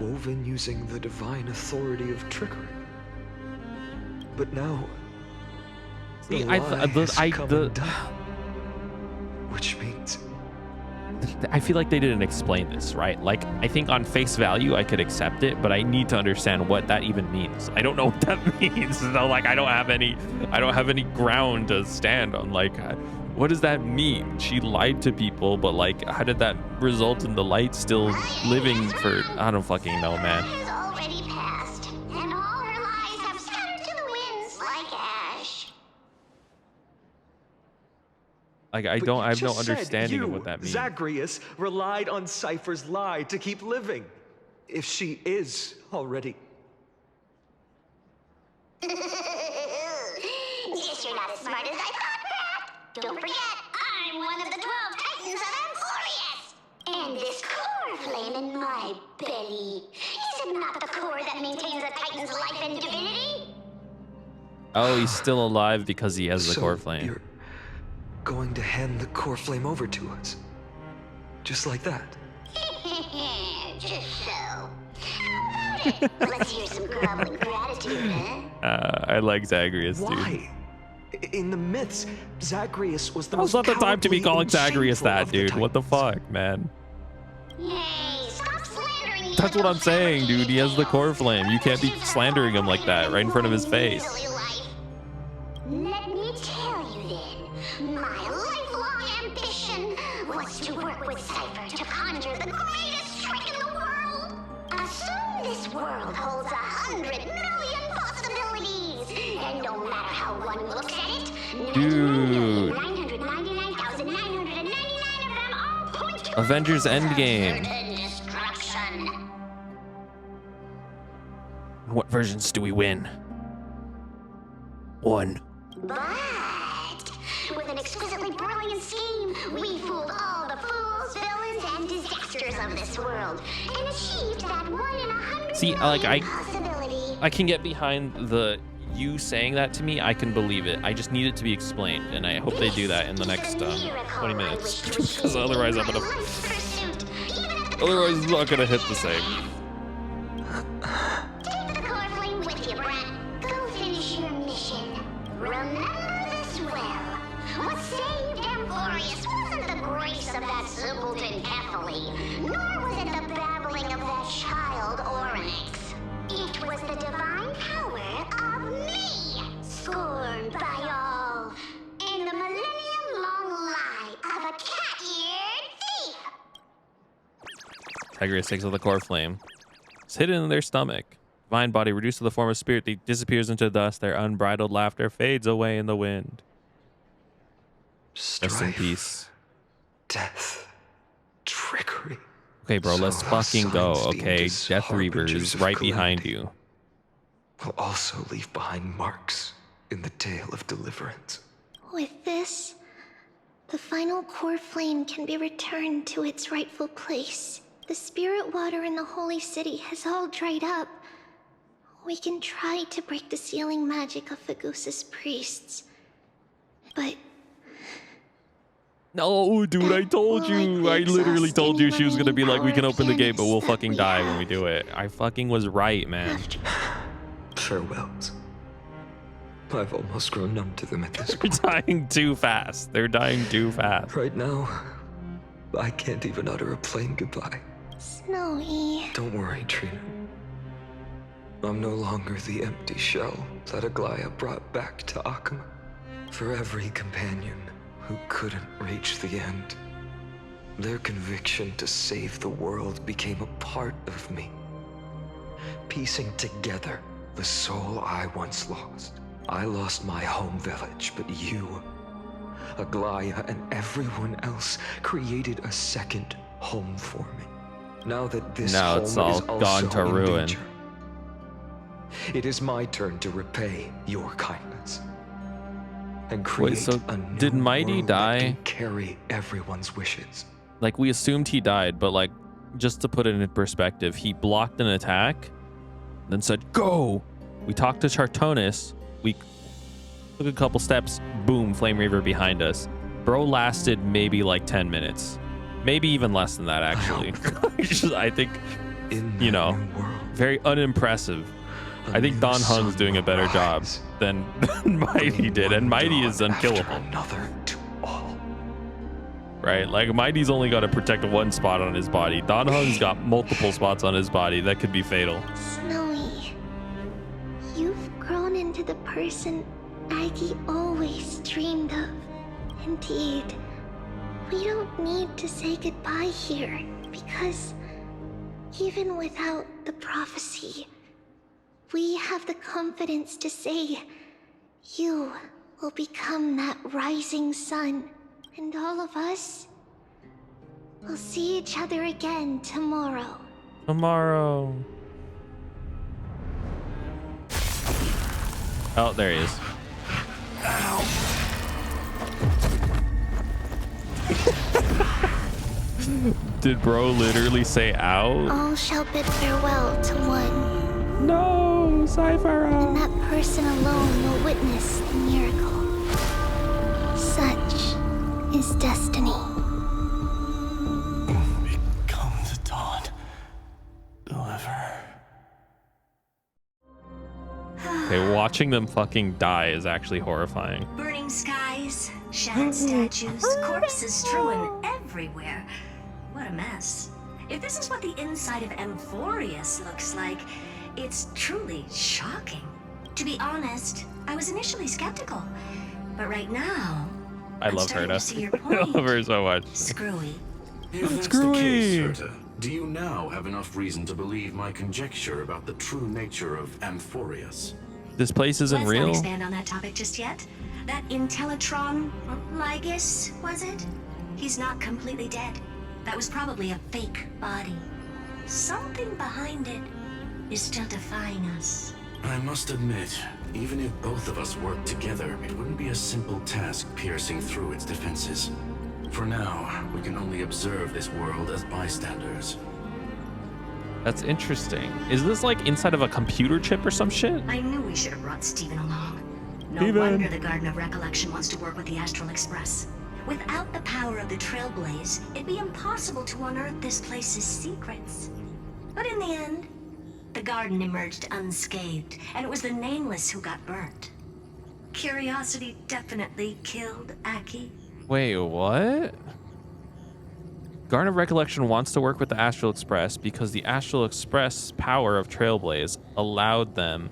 woven using the divine authority of trickery. But now, the lie has come undone, which means I feel like they didn't explain this, right? Like, I think on face value, I could accept it, but I need to understand what that even means. I don't know what that means. So, like, I don't have any ground to stand on. Like, what does that mean? She lied to people, but like, how did that result in the light still living for? I don't fucking know, man. Has already passed, and all her lies have scattered to the winds like ash. Like, I But don't, you I have no just said understanding you, of what that means. Zagreus relied on Cypher's lie to keep living, if she is already. Guess you're not as smart as I thought, Rat. Don't forget, I'm one of the 12 Titans of Amphorius. And this core flame in my belly, is it not the core that maintains a Titan's life and divinity? Oh, he's still alive because he has the core flame. You're going to hand the core flame over to us, just like that. Just so. How about it? Let's hear some groveling gratitude, huh? I like Zagreus, dude. Why? In the myths, Zagreus was the Now's most not the time to be cowardly calling and Zagreus shameful that, of the dude. What the Titans. fuck, man? Hey, stop slandering me. That's what I'm saying, dude. He has the core flame. You can't be slandering him like that right in front of his face. Let me tell you then, my lifelong ambition was to work with Cypher to conjure the greatest trick in the world. Assume this world holds 100 million possibilities, and no matter how one looks at it, Dude. 999,999 of them all point to Avengers Endgame. certain destruction. What versions do we win? One. But with an exquisitely brilliant scheme, we fooled all the fools, villains, and disasters of this world, and achieved that 1 in 100 See, like, million possibility. I can get behind the you saying that to me. I can believe it. I just need it to be explained, and I hope they do that in the next 20 minutes. Because otherwise, I'm gonna. Otherwise, it's not gonna hit the same. Take the core flame with you, Brat. Go finish your mission. Remember this well. What saved Amphorius wasn't the grace of that simpleton Kefali, nor was it the babbling of that child Oryx. It was the divine power of me, scorned by all, and the millennium-long lie of a cat-eared thief. Zagreus takes with the core flame. It's hidden in their stomach. Divine body reduced to the form of spirit, they disappears into dust. Their unbridled laughter fades away in the wind. Rest in Strife, peace. death, trickery. Okay, bro, let's So fucking go. signs the Okay, endless Death Reaver harbingers is of right behind calamity you. Will also leave behind marks in the tale of deliverance. With this, the final core flame can be returned to its rightful place. The spirit water in the holy city has all dried up. We can try to break the sealing magic of Fagusa's priests, but No, dude, I told you. I literally told you she was gonna be like, we can open the gate, but we'll fucking die when we do it. I fucking was right, man. Farewells. I've almost grown numb to them at this They're point. dying too fast. They're dying too fast. Right now, I can't even utter a plain goodbye. Snowy. Don't worry, Trina. I'm no longer the empty shell that Aglaya brought back to Akama. For every companion who couldn't reach the end, their conviction to save the world became a part of me, piecing together the soul I once lost. I lost my home village, but you, Aglaya, and everyone else created a second home for me. Now that this Now home it's all is gone also to in ruin. danger, it is my turn to repay your kindness and create Wait, so a new did Mighty world that die? can carry everyone's wishes. Like, we assumed he died, but like, just to put it in perspective, he blocked an attack, then said, go! We talked to Chartonis, we took a couple steps, boom, Flame Reaver behind us. Bro lasted maybe like 10 minutes. Maybe even less than that, actually. I think, you know, very unimpressive. I think Don Hung's doing a better job than Mighty did, and Mighty is unkillable. Right? Like, Mighty's only got to protect one spot on his body. Don Hung's got multiple spots on his body that could be fatal. Snowy, you've grown into the person Aggie always dreamed of. Indeed, we don't need to say goodbye here, because even without the prophecy, we have the confidence to say you will become that rising sun, and all of us will see each other again tomorrow. Tomorrow. Oh, there he is. Did bro literally say ow? All shall bid farewell to one. No, Cypher. And that person alone will witness the miracle. Such is destiny. Become the dawn. Deliver. Okay, watching them fucking die is actually horrifying. Burning skies, shattered statues, corpses strewn everywhere. What a mess. If this is what the inside of Amphorius looks like, it's truly shocking. To be honest, I was initially skeptical, but right now, I'm love starting Herta. to see your I point. love her so much. Screwy. If that's the case, Herta, do you now have enough reason to believe my conjecture about the true nature of Amphorius? This place isn't Let's real. not expand on that topic just yet. That Intellitron, Lygus, was it? He's not completely dead. That was probably a fake body. Something behind it is still defying us. I must admit, even if both of us worked together, it wouldn't be a simple task piercing through its defenses. For now, we can only observe this world as bystanders. That's interesting. Is this like inside of a computer chip or some shit? I knew we should have brought Steven along. No Steven. wonder the Garden of Recollection wants to work with the Astral Express. Without the power of the Trailblaze, it'd be impossible to unearth this place's secrets. But in the end, the garden emerged unscathed, and it was the Nameless who got burnt. Curiosity definitely killed Aki. Wait, what? Garden of Recollection wants to work with the Astral Express because the Astral Express power of Trailblaze allowed them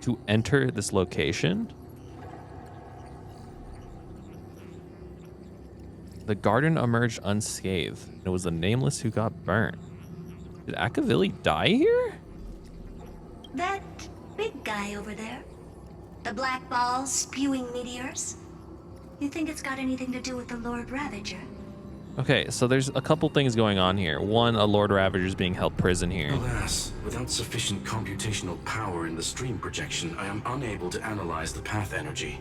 to enter this location? The garden emerged unscathed. It was the Nameless who got burnt. Did Akavili die here? That big guy over there, the black ball spewing meteors, you think it's got anything to do with the Lord Ravager? Okay, so there's a couple things going on here. One, a Lord Ravager is being held prison here. Alas, without sufficient computational power in the stream projection, I am unable to analyze the path energy.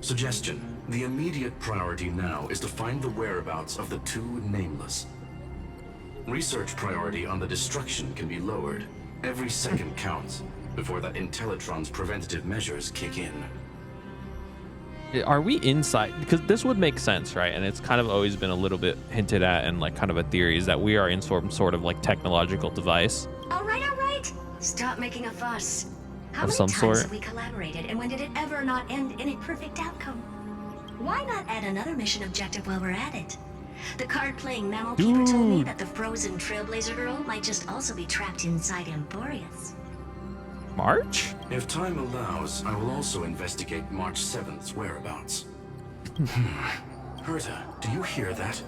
Suggestion: the immediate priority now is to find the whereabouts of the two Nameless. Research priority on the destruction can be lowered. Every second counts before that Intellitron's preventative measures kick in. Are we inside? Because this would make sense, right? And it's kind of always been a little bit hinted at, and like kind of a theory is that we are in some sort of like technological device. All right, all right. Stop making a fuss. How Of many some times sort. have we collaborated, and when did it ever not end in a perfect outcome? Why not add another mission objective while we're at it? The card-playing mammal keeper told me that the frozen Trailblazer girl might just also be trapped inside Emporius. March? If time allows, I will also investigate March 7th's whereabouts. Herta, do you hear that?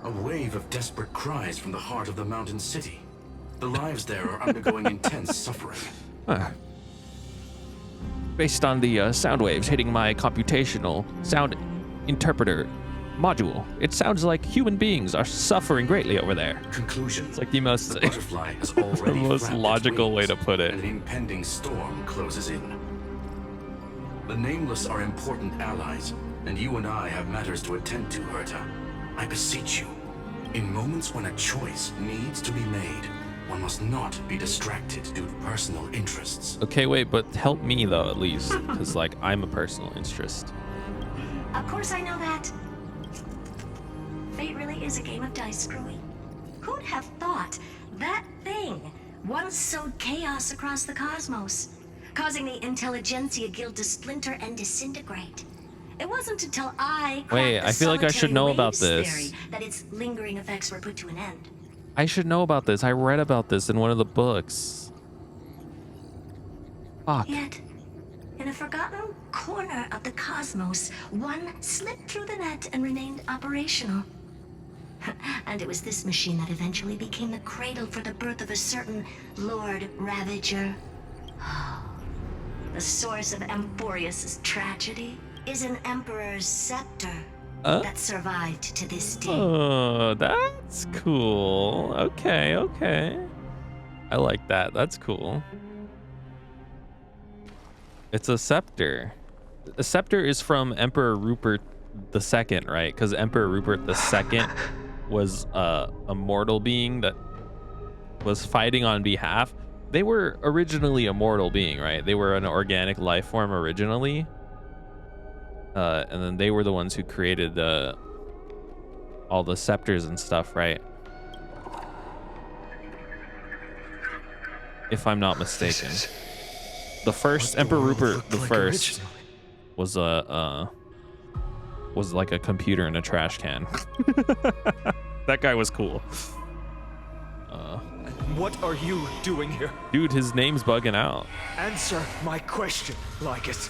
A wave of desperate cries from the heart of the mountain city. The lives there are undergoing intense suffering. Based on the sound waves hitting my computational sound interpreter module, it sounds like human beings are suffering greatly over there. Conclusion. It's like the most, The butterfly has the already most flapped its logical way wings, to put it. and an impending storm closes in. The Nameless are important allies, and you and I have matters to attend to, Herta. I beseech you, in moments when a choice needs to be made, one must not be distracted due to personal interests. Okay, wait, but help me though, at least, because like I'm a personal interest. Of course I know that. Fate really is a game of dice screwing. Who'd have thought that thing once sowed chaos across the cosmos, causing the Intelligentsia Guild to splinter and disintegrate? It wasn't until I Wait, cracked I the feel like I should solitary know about waves this. theory that its lingering effects were put to an end. I should know about this. I read about this in one of the books. Fuck. Yet, in a forgotten corner of the cosmos, one slipped through the net and remained operational. And it was this machine that eventually became the cradle for the birth of a certain Lord Ravager. The source of Emporius' tragedy is an Emperor's scepter that survived to this day. Oh, that's cool. Okay, okay. I like that. That's cool. It's a scepter. A scepter is from Emperor Rupert II, right? Because Emperor Rupert II was a mortal being that was fighting on behalf. They were originally a mortal being, right? They were an organic life form originally. And then they were the ones who created all the scepters and stuff, right? If I'm not mistaken. The first Emperor Rupert the First was like a computer in a trash can. That guy was cool. What are you doing here? Dude, his name's bugging out. Answer my question, Lycus.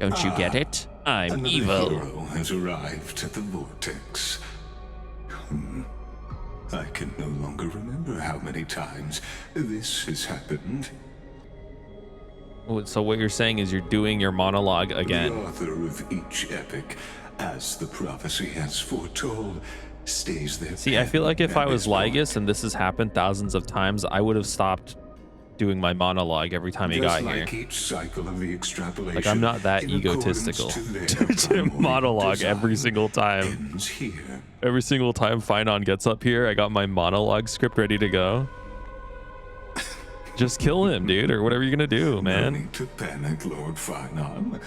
Don't you get it? I'm Another evil. hero has arrived at the vortex. I can no longer remember how many times this has happened. So what you're saying is you're doing your monologue again. The author of each epic, as the prophecy has foretold, stays there. See, I feel like if I was Lygus and this has happened thousands of times, I would have stopped doing my monologue every time he got like here. each cycle of the extrapolation, Like, I'm not that egotistical to monologue every single time. Every single time Finon gets up here, I got my monologue script ready to go. Just kill him, dude, or whatever you're gonna do, man. No need to panic, Lord Finon.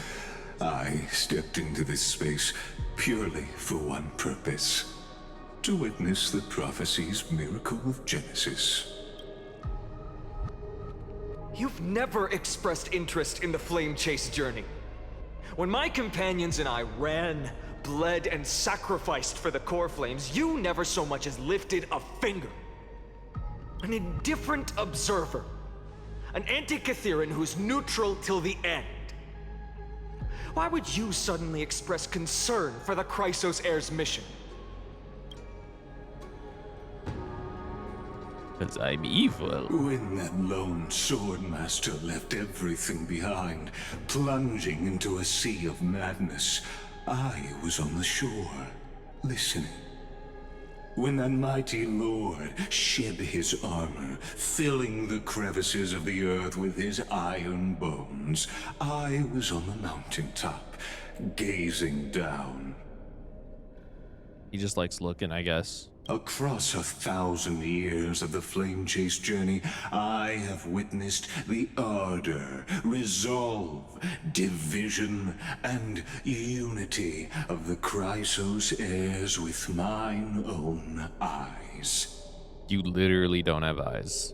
I stepped into this space purely for one purpose: to witness the prophecy's miracle of Genesis. You've never expressed interest in the Flame Chase journey. When my companions and I ran, bled, and sacrificed for the core flames, you never so much as lifted a finger. An indifferent observer. An anti-Catharan who's neutral till the end. Why would you suddenly express concern for the Chrysos heir's mission? Because I'm evil. When that lone swordmaster left everything behind, plunging into a sea of madness, I was on the shore, listening. When that mighty lord shed his armor, filling the crevices of the earth with his iron bones, I was on the mountaintop, gazing down. He just likes looking, I guess. Across 1,000 years of the Flame Chase journey, I have witnessed the ardor, resolve, division, and unity of the Chrysos heirs with mine own eyes. You literally don't have eyes.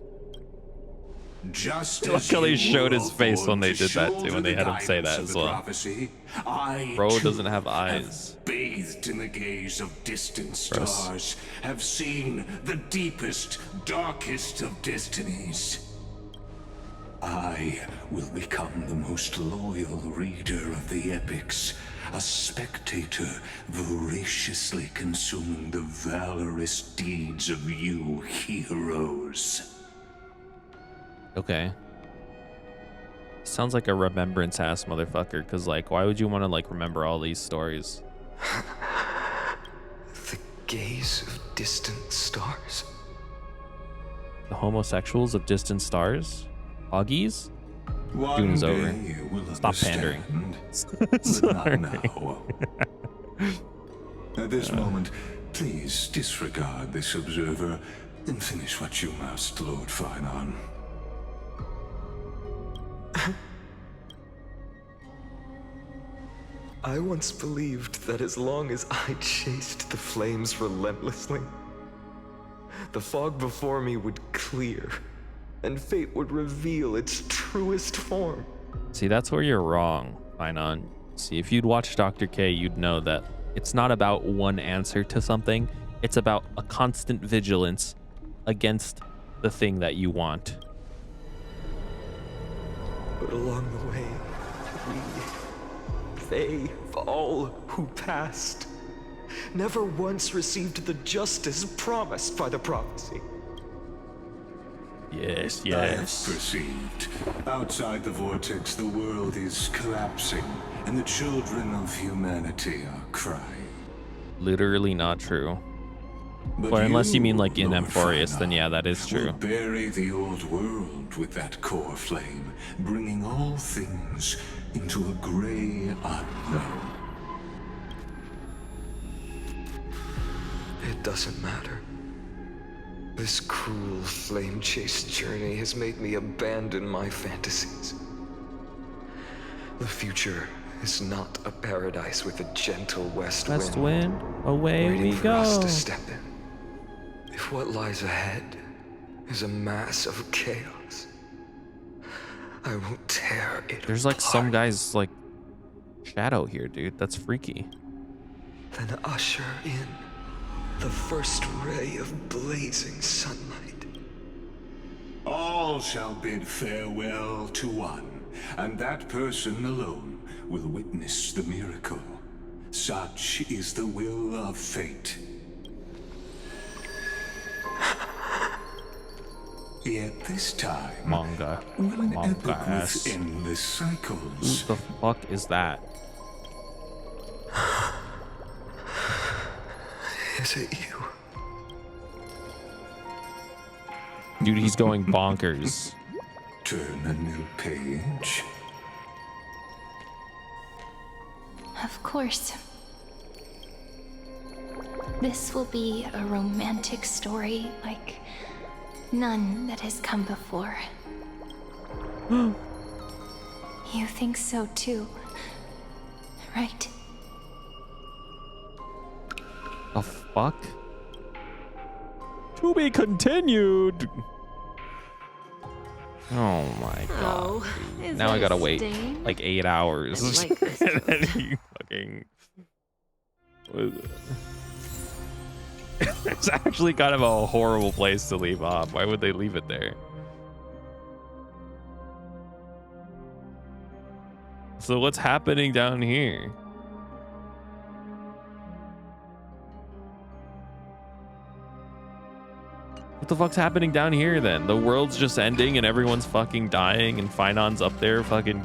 Just Look how they showed his face when they did that too, when they had him say that as well. Prophecy, I Bro too doesn't have eyes. have bathed in the gaze of distant stars, have seen the deepest, darkest of destinies. I will become the most loyal reader of the epics, a spectator voraciously consuming the valorous deeds of you heroes. Okay. Sounds like a remembrance ass motherfucker, because like, why would you want to like remember all these stories? The gaze of distant stars? The homosexuals of distant stars? Hoggies? Dune is over. Stop pandering. But not now. At this moment, please disregard this observer and finish what you must, Lord Finon. I once believed that as long as I chased the flames relentlessly, the fog before me would clear, and fate would reveal its truest form. See, that's where you're wrong, Finon. See, if you'd watched Dr. K, you'd know that it's not about one answer to something. It's about a constant vigilance against the thing that you want. But along the way, they, all who passed, never once received the justice promised by the prophecy. Yes, I have perceived. Outside the vortex, the world is collapsing, and the children of humanity are crying. Literally not true. But unless you mean like in Amphorius, then yeah, that is true. Will bury the old world with that core flame, bringing all things into a gray unknown. It doesn't matter. This cruel flame chase journey has made me abandon my fantasies. The future is not a paradise with a gentle west wind. Away waiting we for go. us to step in. If what lies ahead is a mass of chaos, I will tear it There's like apart. some guy's like shadow here, dude. That's freaky. Then usher in the first ray of blazing sunlight. All shall bid farewell to one, and that person alone will witness the miracle. Such is the will of fate. Yet this time, Manga. will an Manga epic ass. with endless cycles. Who the fuck is that? Is it you? Dude, he's going bonkers. Turn a new page. Of course. This will be a romantic story like none that has come before. You think so too, right? The fuck? To be continued. Oh my god. is Now that I gotta a wait stain? like 8 hours. I like this And then you fucking. What is it? It's actually kind of a horrible place to leave off. Why would they leave it there? So what's happening down here? What the fuck's happening down here then? The world's just ending and everyone's fucking dying and Finon's up there fucking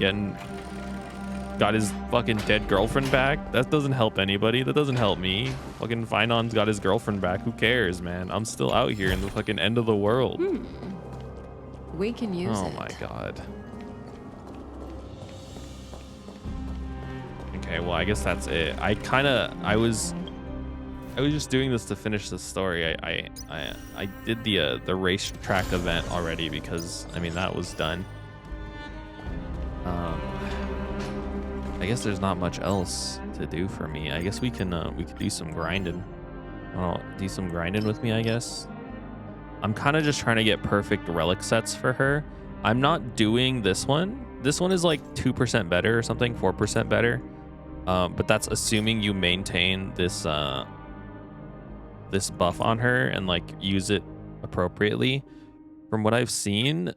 got his fucking dead girlfriend back? That doesn't help anybody. That doesn't help me. Fucking Finon's got his girlfriend back. Who cares, man? I'm still out here in the fucking end of the world. We can use Oh it. my god. Okay, well, I guess that's it. I was I was just doing this to finish the story. I did the racetrack event already because I mean that was done. I guess there's not much else to do for me. I guess we could do some grinding. Do some grinding with me, I guess. I'm kind of just trying to get perfect relic sets for her. I'm not doing this one. This one is like 2% better or something, 4% better. But that's assuming you maintain this this buff on her and like use it appropriately. From what I've seen,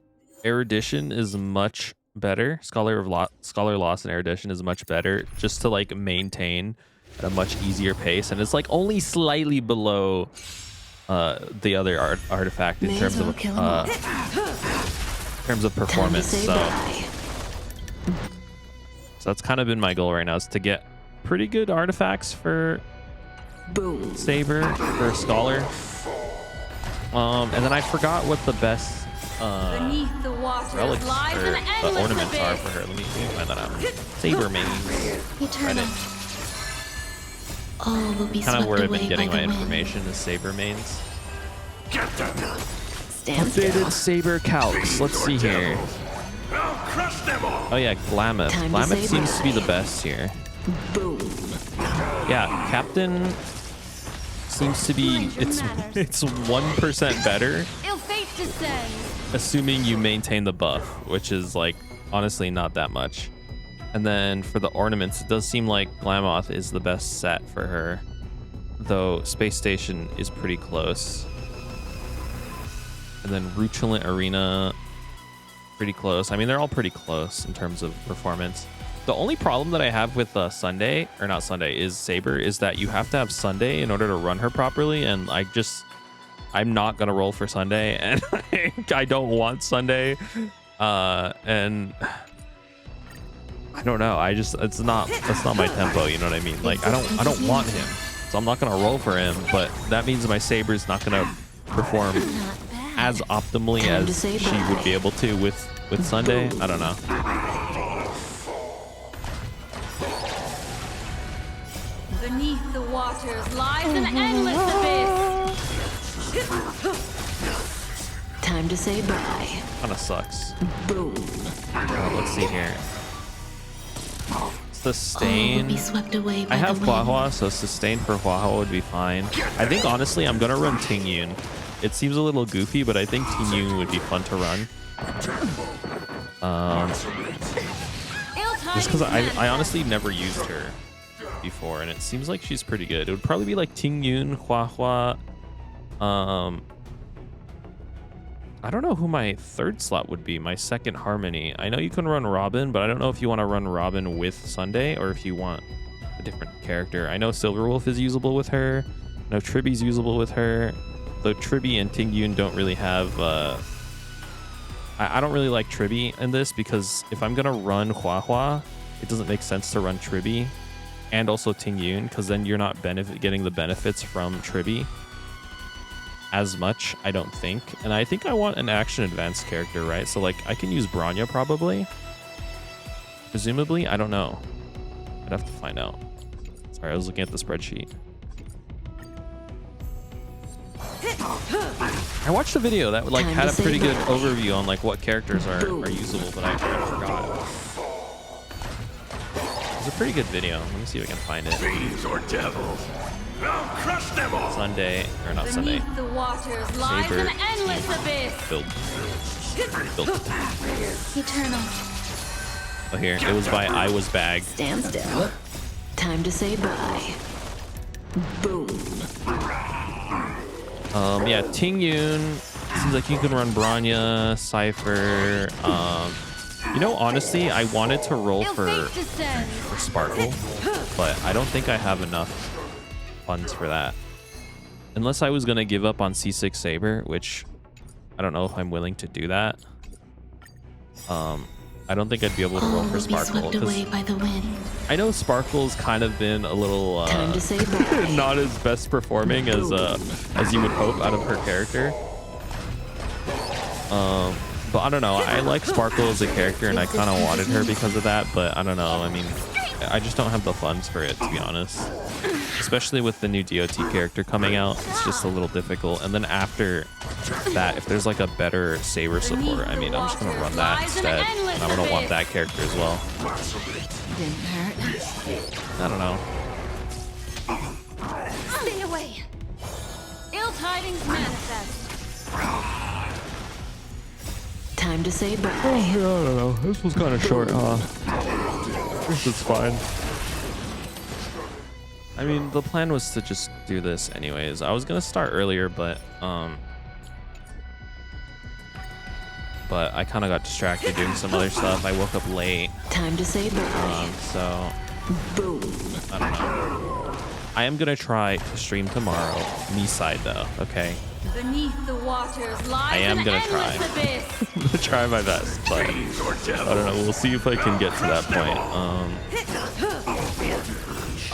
erudition is much better. Scholar loss and erudition is much better just to like maintain at a much easier pace, and it's like only slightly below the other artifact in terms of performance. So that's kind of been my goal right now, is to get pretty good artifacts for Saber, for Scholar. And then I forgot what the best Beneath the waters relics lies or an endless ornaments are abyss. for her. Let me find that out. Saber mains. Eternal. All will be Kind of swept where I've away been getting by my the wind. information is Saber mains. Stand still. Updated Saber calcs. Let's see here. Oh yeah, Glamoth. Time to Glamoth say seems to be the bye. best here. Boom. Yeah, Captain seems to be it's 1% better, Ill fate descends. assuming you maintain the buff, which is like honestly not that much. And then for the ornaments, it does seem like Glamoth is the best set for her, though Space Station is pretty close. And then Rutulant Arena, pretty close. I mean, they're all pretty close in terms of performance. The only problem that I have with Sunday, or not Sunday, is Saber, is that you have to have Sunday in order to run her properly, and I'm not gonna roll for Sunday, and I don't want Sunday, and I don't know. That's not my tempo. You know what I mean? Like I don't want him, so I'm not gonna roll for him. But that means my Saber's not gonna perform as optimally as she would be able to with Sunday. I don't know. Beneath the waters lies an endless abyss. Time to say bye. Kind of sucks. Boom. Let's see here. All will Sustain. be swept away by I have the wind. Huahua, so sustain for Huahua would be fine. I think honestly I'm gonna run Ting Yun. It seems a little goofy, but I think Ting Yun would be fun to run. Just because I honestly never used her before, and it seems like she's pretty good. It would probably be like Ting Yun, Huahua. I don't know who my third slot would be. My second Harmony. I know you can run Robin, but I don't know if you want to run Robin with Sunday or if you want a different character. I know Silverwolf is usable with her. I know Tribby's usable with her. Though Tribby and Ting Yun don't really have... I don't really like Tribby in this, because if I'm going to run Huahua, it doesn't make sense to run Tribby and also Ting Yun, because then you're not getting the benefits from Tribby as much, I don't think. And I think I want an action advanced character, right? So like I can use Bronya probably, presumably. I don't know. I'd have to find out. Sorry, I was looking at the spreadsheet. I watched a video that like had a pretty good overview on like what characters are usable, but I forgot. It was a pretty good video. Let me see if I can find it. Fiends or devils, I'll crush them all. Sunday, or not Sunday. Beneath the waters lies Saber, an endless abyss. Build. Eternal. Oh, here. It was by I Was Bag. Stand still. Time to say bye. Boom. Yeah, Ting Yun. Seems like you can run Bronya, Cypher. You know, honestly, I wanted to roll for Sparkle, but I don't think I have enough funds for that. Unless I was gonna give up on C6 Saber, which I don't know if I'm willing to do that. I don't think I'd be able to roll for Sparkle. Away by the wind. I know Sparkle's kind of been a little Time to say bye. not as best performing as you would hope out of her character. But I don't know. I like Sparkle as a character, and I kind of wanted her because of that. But I don't know. I mean, I just don't have the funds for it, to be honest. Especially with the new DOT character coming out, it's just a little difficult. And then after that, if there's like a better Saber support, I mean, I'm just gonna run that instead. And I'm gonna want that character as well. Didn't hurt. I don't know. Stay away. Ill tidings manifest. Time to say bye. Oh, I don't know. This was kind of short, huh? This is fine. I mean, the plan was to just do this anyways. I was gonna start earlier, but I kind of got distracted doing some other stuff. I woke up late. Time to say bye. So Boom. I don't know. I am gonna try to stream tomorrow. Me side though, okay? Beneath the waters lies I am an gonna try. endless abyss. I'm gonna try my best, but I don't know. We'll see if I can get to that point.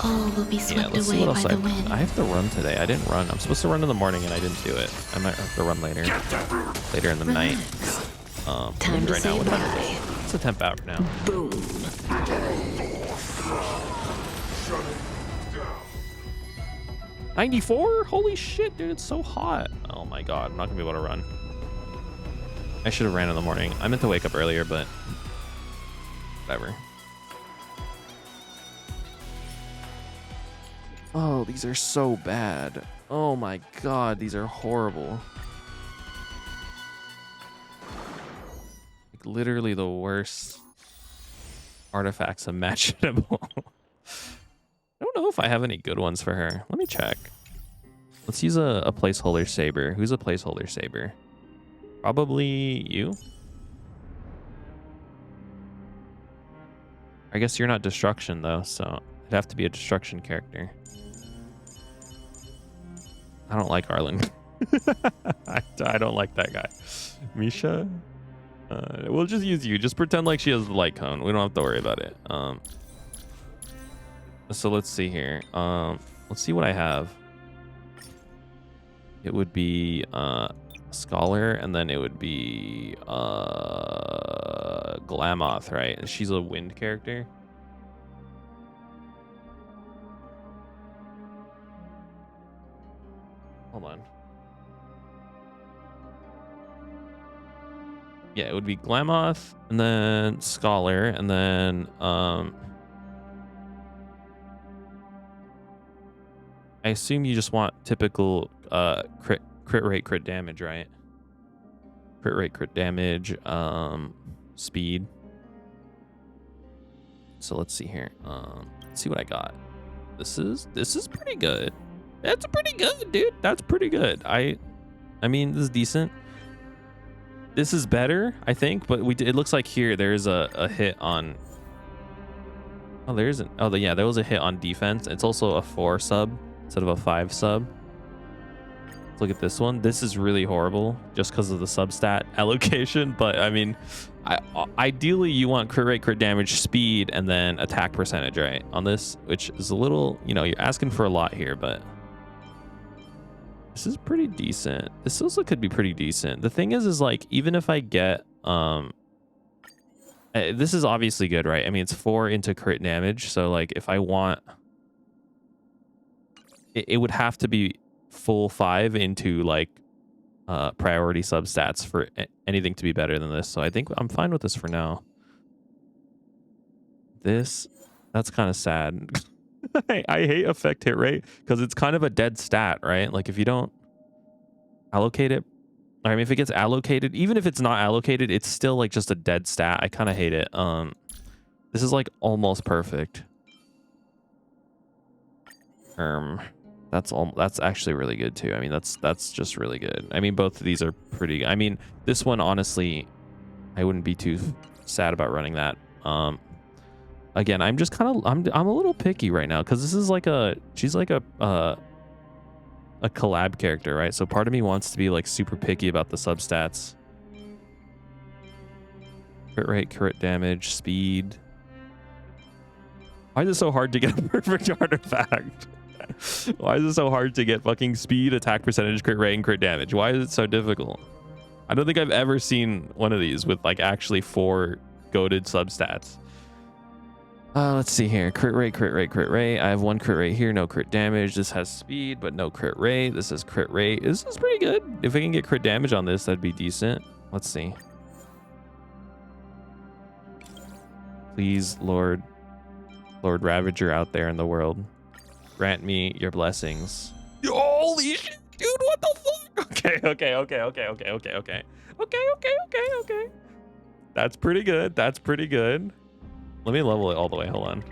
All will be Yeah, swept let's see away what else by the wind. I have to run today. I didn't run. I'm supposed to run in the morning and I didn't do it. I might have to run later in the night. Time to right now. say What time is bye. it? It's a temp out now. Boom. 94? Holy shit, dude, it's so hot. Oh my god, I'm not gonna be able to run. I should have ran in the morning. I meant to wake up earlier, but whatever. Oh, these are so bad. Oh my god, these are horrible. Like, literally the worst artifacts imaginable. I don't know if I have any good ones for her. Let me check. Let's use a placeholder saber. Who's a placeholder saber? Probably you? I guess you're not destruction though, so it'd have to be a destruction character. I don't like Arlen. I don't like that guy. Misha? We'll just use you. Just pretend like she has the light cone. We don't have to worry about it. So let's see here. Let's see what I have. It would be Scholar, and then it would be Glamoth, right? And she's a wind character. Hold on. Yeah, it would be Glamoth, and then Scholar, and then I assume you just want typical crit rate, crit damage, right? Crit rate, crit damage, speed. So let's see here. Let's see what I got. This is pretty good. That's pretty good, dude. That's pretty good. I mean, this is decent. This is better, I think, but it looks like here there's a hit on. Oh, there isn't. Oh, yeah, there was a hit on defense. It's also a 4 sub instead of a 5 sub. Let's look at this one. This is really horrible just because of the substat allocation. But I mean, ideally you want crit rate, crit damage, speed, and then attack percentage, right? On this, which is a little, you're asking for a lot here, but this is pretty decent. This also could be pretty decent. The thing is like, even if I get, this is obviously good, right? I mean, it's 4 into crit damage. So like if I want, it would have to be full 5 into like priority substats for anything to be better than this. So I think I'm fine with this for now. That's kind of sad. I hate effect hit rate because it's kind of a dead stat, right? Like if you don't allocate it, I mean, if it gets allocated, even if it's not allocated, it's still like just a dead stat. I kind of hate it. This is like almost perfect. That's actually really good too. I mean, that's just really good. I mean, both of these are pretty. I mean, this one honestly, I wouldn't be too sad about running that. Again, I'm just kind of I'm a little picky right now because this is like she's like a collab character, right? So part of me wants to be like super picky about the substats. Crit rate, crit damage, speed. Why is it so hard to get a perfect artifact? Why is it so hard to get fucking speed, attack percentage, crit rate, and crit damage? Why is it so difficult? I don't think I've ever seen one of these with like actually 4 goated substats. Let's see here. Crit rate, crit rate, crit rate. I have one crit rate here, no crit damage. This has speed, but no crit rate. This is crit rate. This is pretty good. If I can get crit damage on this, that'd be decent. Let's see. Please, Lord Ravager out there in the world, grant me your blessings. Holy shit, dude, what the fuck? Okay. That's pretty good. That's pretty good. Let me level it all the way. Hold on.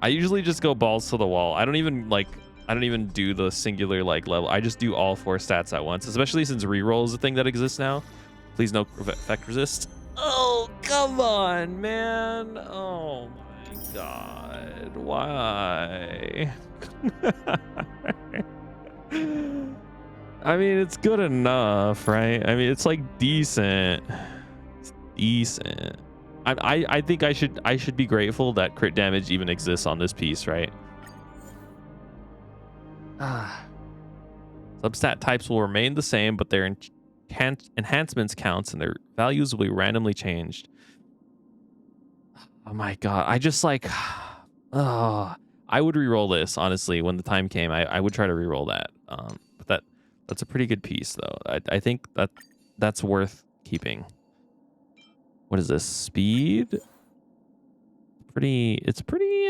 I usually just go balls to the wall. I don't even do the singular like level. I just do all 4 stats at once, especially since reroll is a thing that exists now. Please no effect resist. Oh, come on, man. Oh my god. Why? I mean, it's good enough, right? I mean, it's like decent. It's decent. I think I should be grateful that crit damage even exists on this piece, right? Substat types will remain the same, but their enhancements counts and their values will be randomly changed. Oh my god, I just like, I would reroll this honestly when the time came. I would try to reroll that. But that's a pretty good piece though. I think that's worth keeping. What is this? Speed? It's pretty,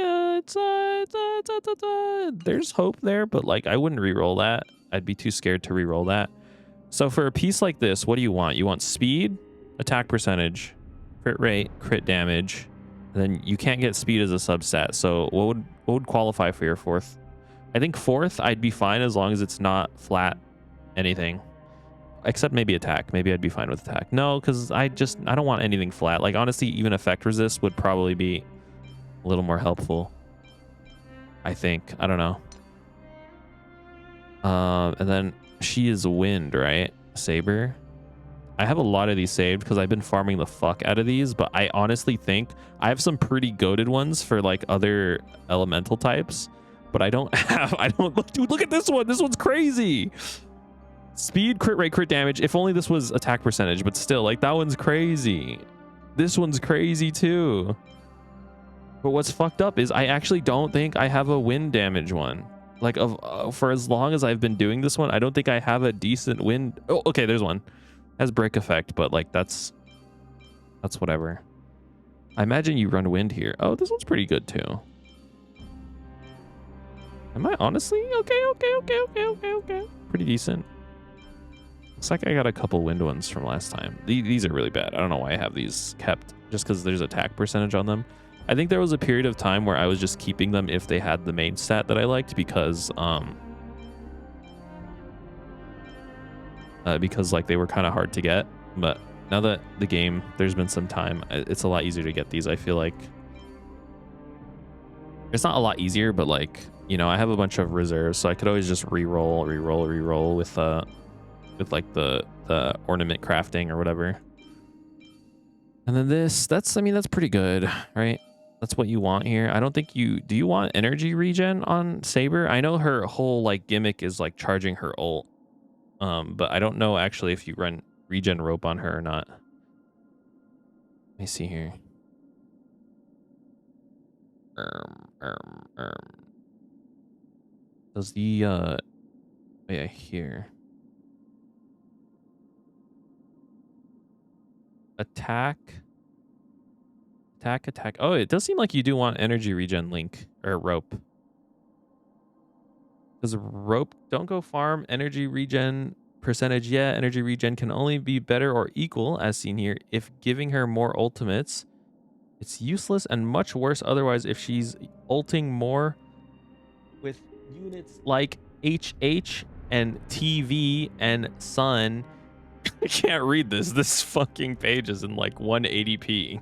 there's hope there, but like I wouldn't reroll that. I'd be too scared to reroll that. So for a piece like this, what do you want? You want speed, attack percentage, crit rate, crit damage, and then you can't get speed as a substat. So what would qualify for your 4th? I think 4th I'd be fine as long as it's not flat anything. Except maybe attack. Maybe I'd be fine with attack. No, because I don't want anything flat. Like honestly, even effect resist would probably be a little more helpful. I think. I don't know. And then she is wind, right? Saber. I have a lot of these saved because I've been farming the fuck out of these, but I honestly think I have some pretty goated ones for like other elemental types, but I don't dude, look at this one. This one's crazy. Speed, crit rate, crit damage. If only this was attack percentage, but still, like that one's crazy. This one's crazy too. But what's fucked up is I actually don't think I have a wind damage one. Like for as long as I've been doing this one, I don't think I have a decent wind. Oh, okay, there's one. Has break effect, but like that's whatever. I imagine you run wind here. Oh, this one's pretty good too. Am I honestly? Okay. Pretty decent. Looks like I got a couple wind ones from last time. These are really bad. I don't know why I have these kept, just because there's attack percentage on them. I think there was a period of time where I was just keeping them if they had the main stat that I liked, because like they were kind of hard to get. But now that the game, there's been some time, it's a lot easier to get these. I feel like it's not a lot easier, but like, you know, I have a bunch of reserves, so I could always just reroll with like the ornament crafting or whatever. And then that's pretty good, right? That's what you want here. I don't think do you want energy regen on Saber? I know her whole like gimmick is like charging her ult. But I don't know actually if you run regen rope on her or not. Let me see here. Does the yeah, here. Attack. Oh, it does seem like you do want energy regen link or rope. Because rope, don't go farm energy regen percentage yet. Energy regen can only be better or equal, as seen here, if giving her more ultimates. It's useless and much worse otherwise if she's ulting more with units like HH and TV and Sun. I can't read this. This fucking page is in like 180p.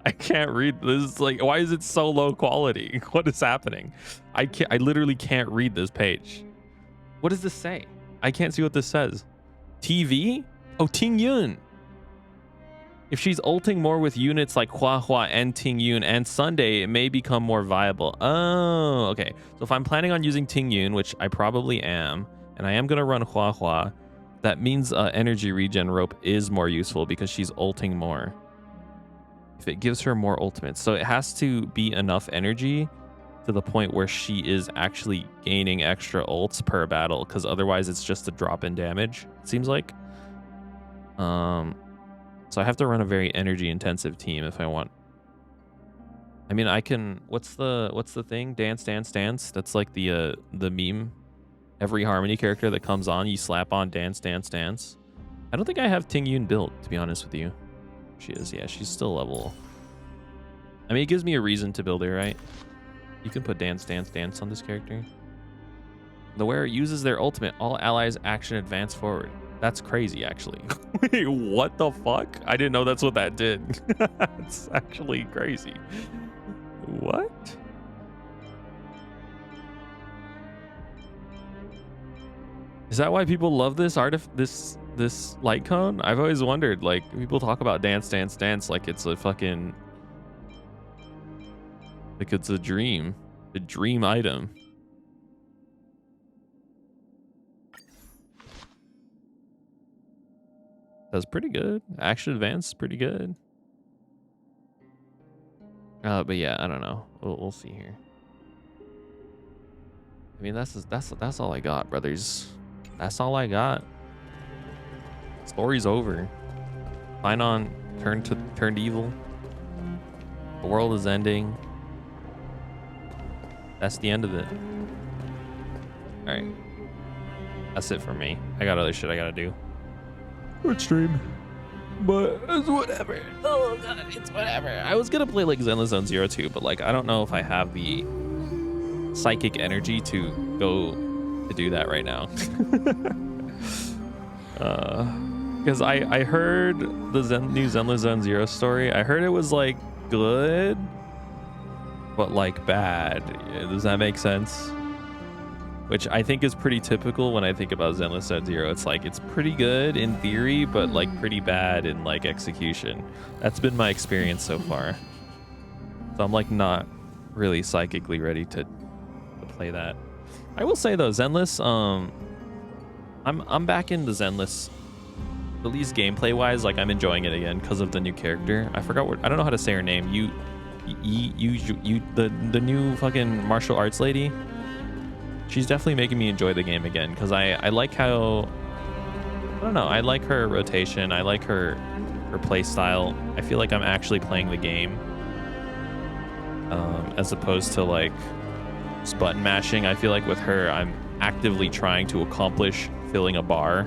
I can't read this. Like, why is it so low quality? What is happening? I literally can't read this page. What does this say? I can't see what this says. TV? Oh, Ting Yun. If she's ulting more with units like Hua Hua and Ting Yun and Sunday, it may become more viable. Oh, okay. So if I'm planning on using Ting Yun, which I probably am, and I am going to run Hua Hua, that means energy regen rope is more useful because she's ulting more. if it gives her more ultimates. So it has to be enough energy to the point where she is actually gaining extra ults per battle, because otherwise it's just a drop in damage, it seems like. So I have to run a very energy intensive team if I want. I mean, I can, what's the thing? Dance, dance, dance. That's like the meme. Every Harmony character that comes on, you slap on dance, dance, dance. I don't think I have Ting Yun built, to be honest with you. She is, yeah, she's still level. I mean, it gives me a reason to build her, right? You can put dance, dance, dance on this character. The wearer uses their ultimate. All allies action advance forward. That's crazy, actually. Wait, what the fuck? I didn't know that's what that did. That's actually crazy. What? Is that why people love this this light cone? I've always wondered, like, people talk about dance, dance, dance like it's a fucking, like it's a dream item. That's pretty good. Action advance, pretty good. But yeah, I don't know. We'll see here. I mean, that's all I got, brothers. That's all I got. Story's over. Finon turned evil. The world is ending. That's the end of it. All right. That's it for me. I got other shit I gotta do. Good stream. But it's whatever. Oh god, it's whatever. I was gonna play like Zenless Zone Zero 2, but like I don't know if I have the psychic energy to go to do that right now. Because I heard the new Zenless Zone Zero story. I heard it was like good, but like bad. Does that make sense? Which I think is pretty typical when I think about Zenless Zone Zero. It's like, it's pretty good in theory, but like pretty bad in like execution. That's been my experience so far. So I'm like not really psychically ready to play that. I will say though, Zenless, I'm back into Zenless. At least gameplay wise, like I'm enjoying it again because of the new character. I forgot what, I don't know how to say her name. The new fucking martial arts lady. She's definitely making me enjoy the game again because I like how, I don't know, I like her rotation. I like her play style. I feel like I'm actually playing the game as opposed to like just button mashing. I feel like with her, I'm actively trying to accomplish filling a bar,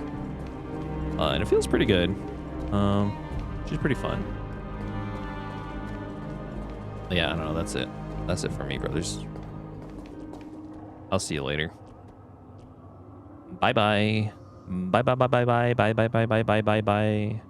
and it feels pretty good. She's pretty fun. Yeah, I don't know. That's it. That's it for me, brothers. I'll see you later. Bye bye. Bye bye bye bye bye bye bye bye bye bye bye bye.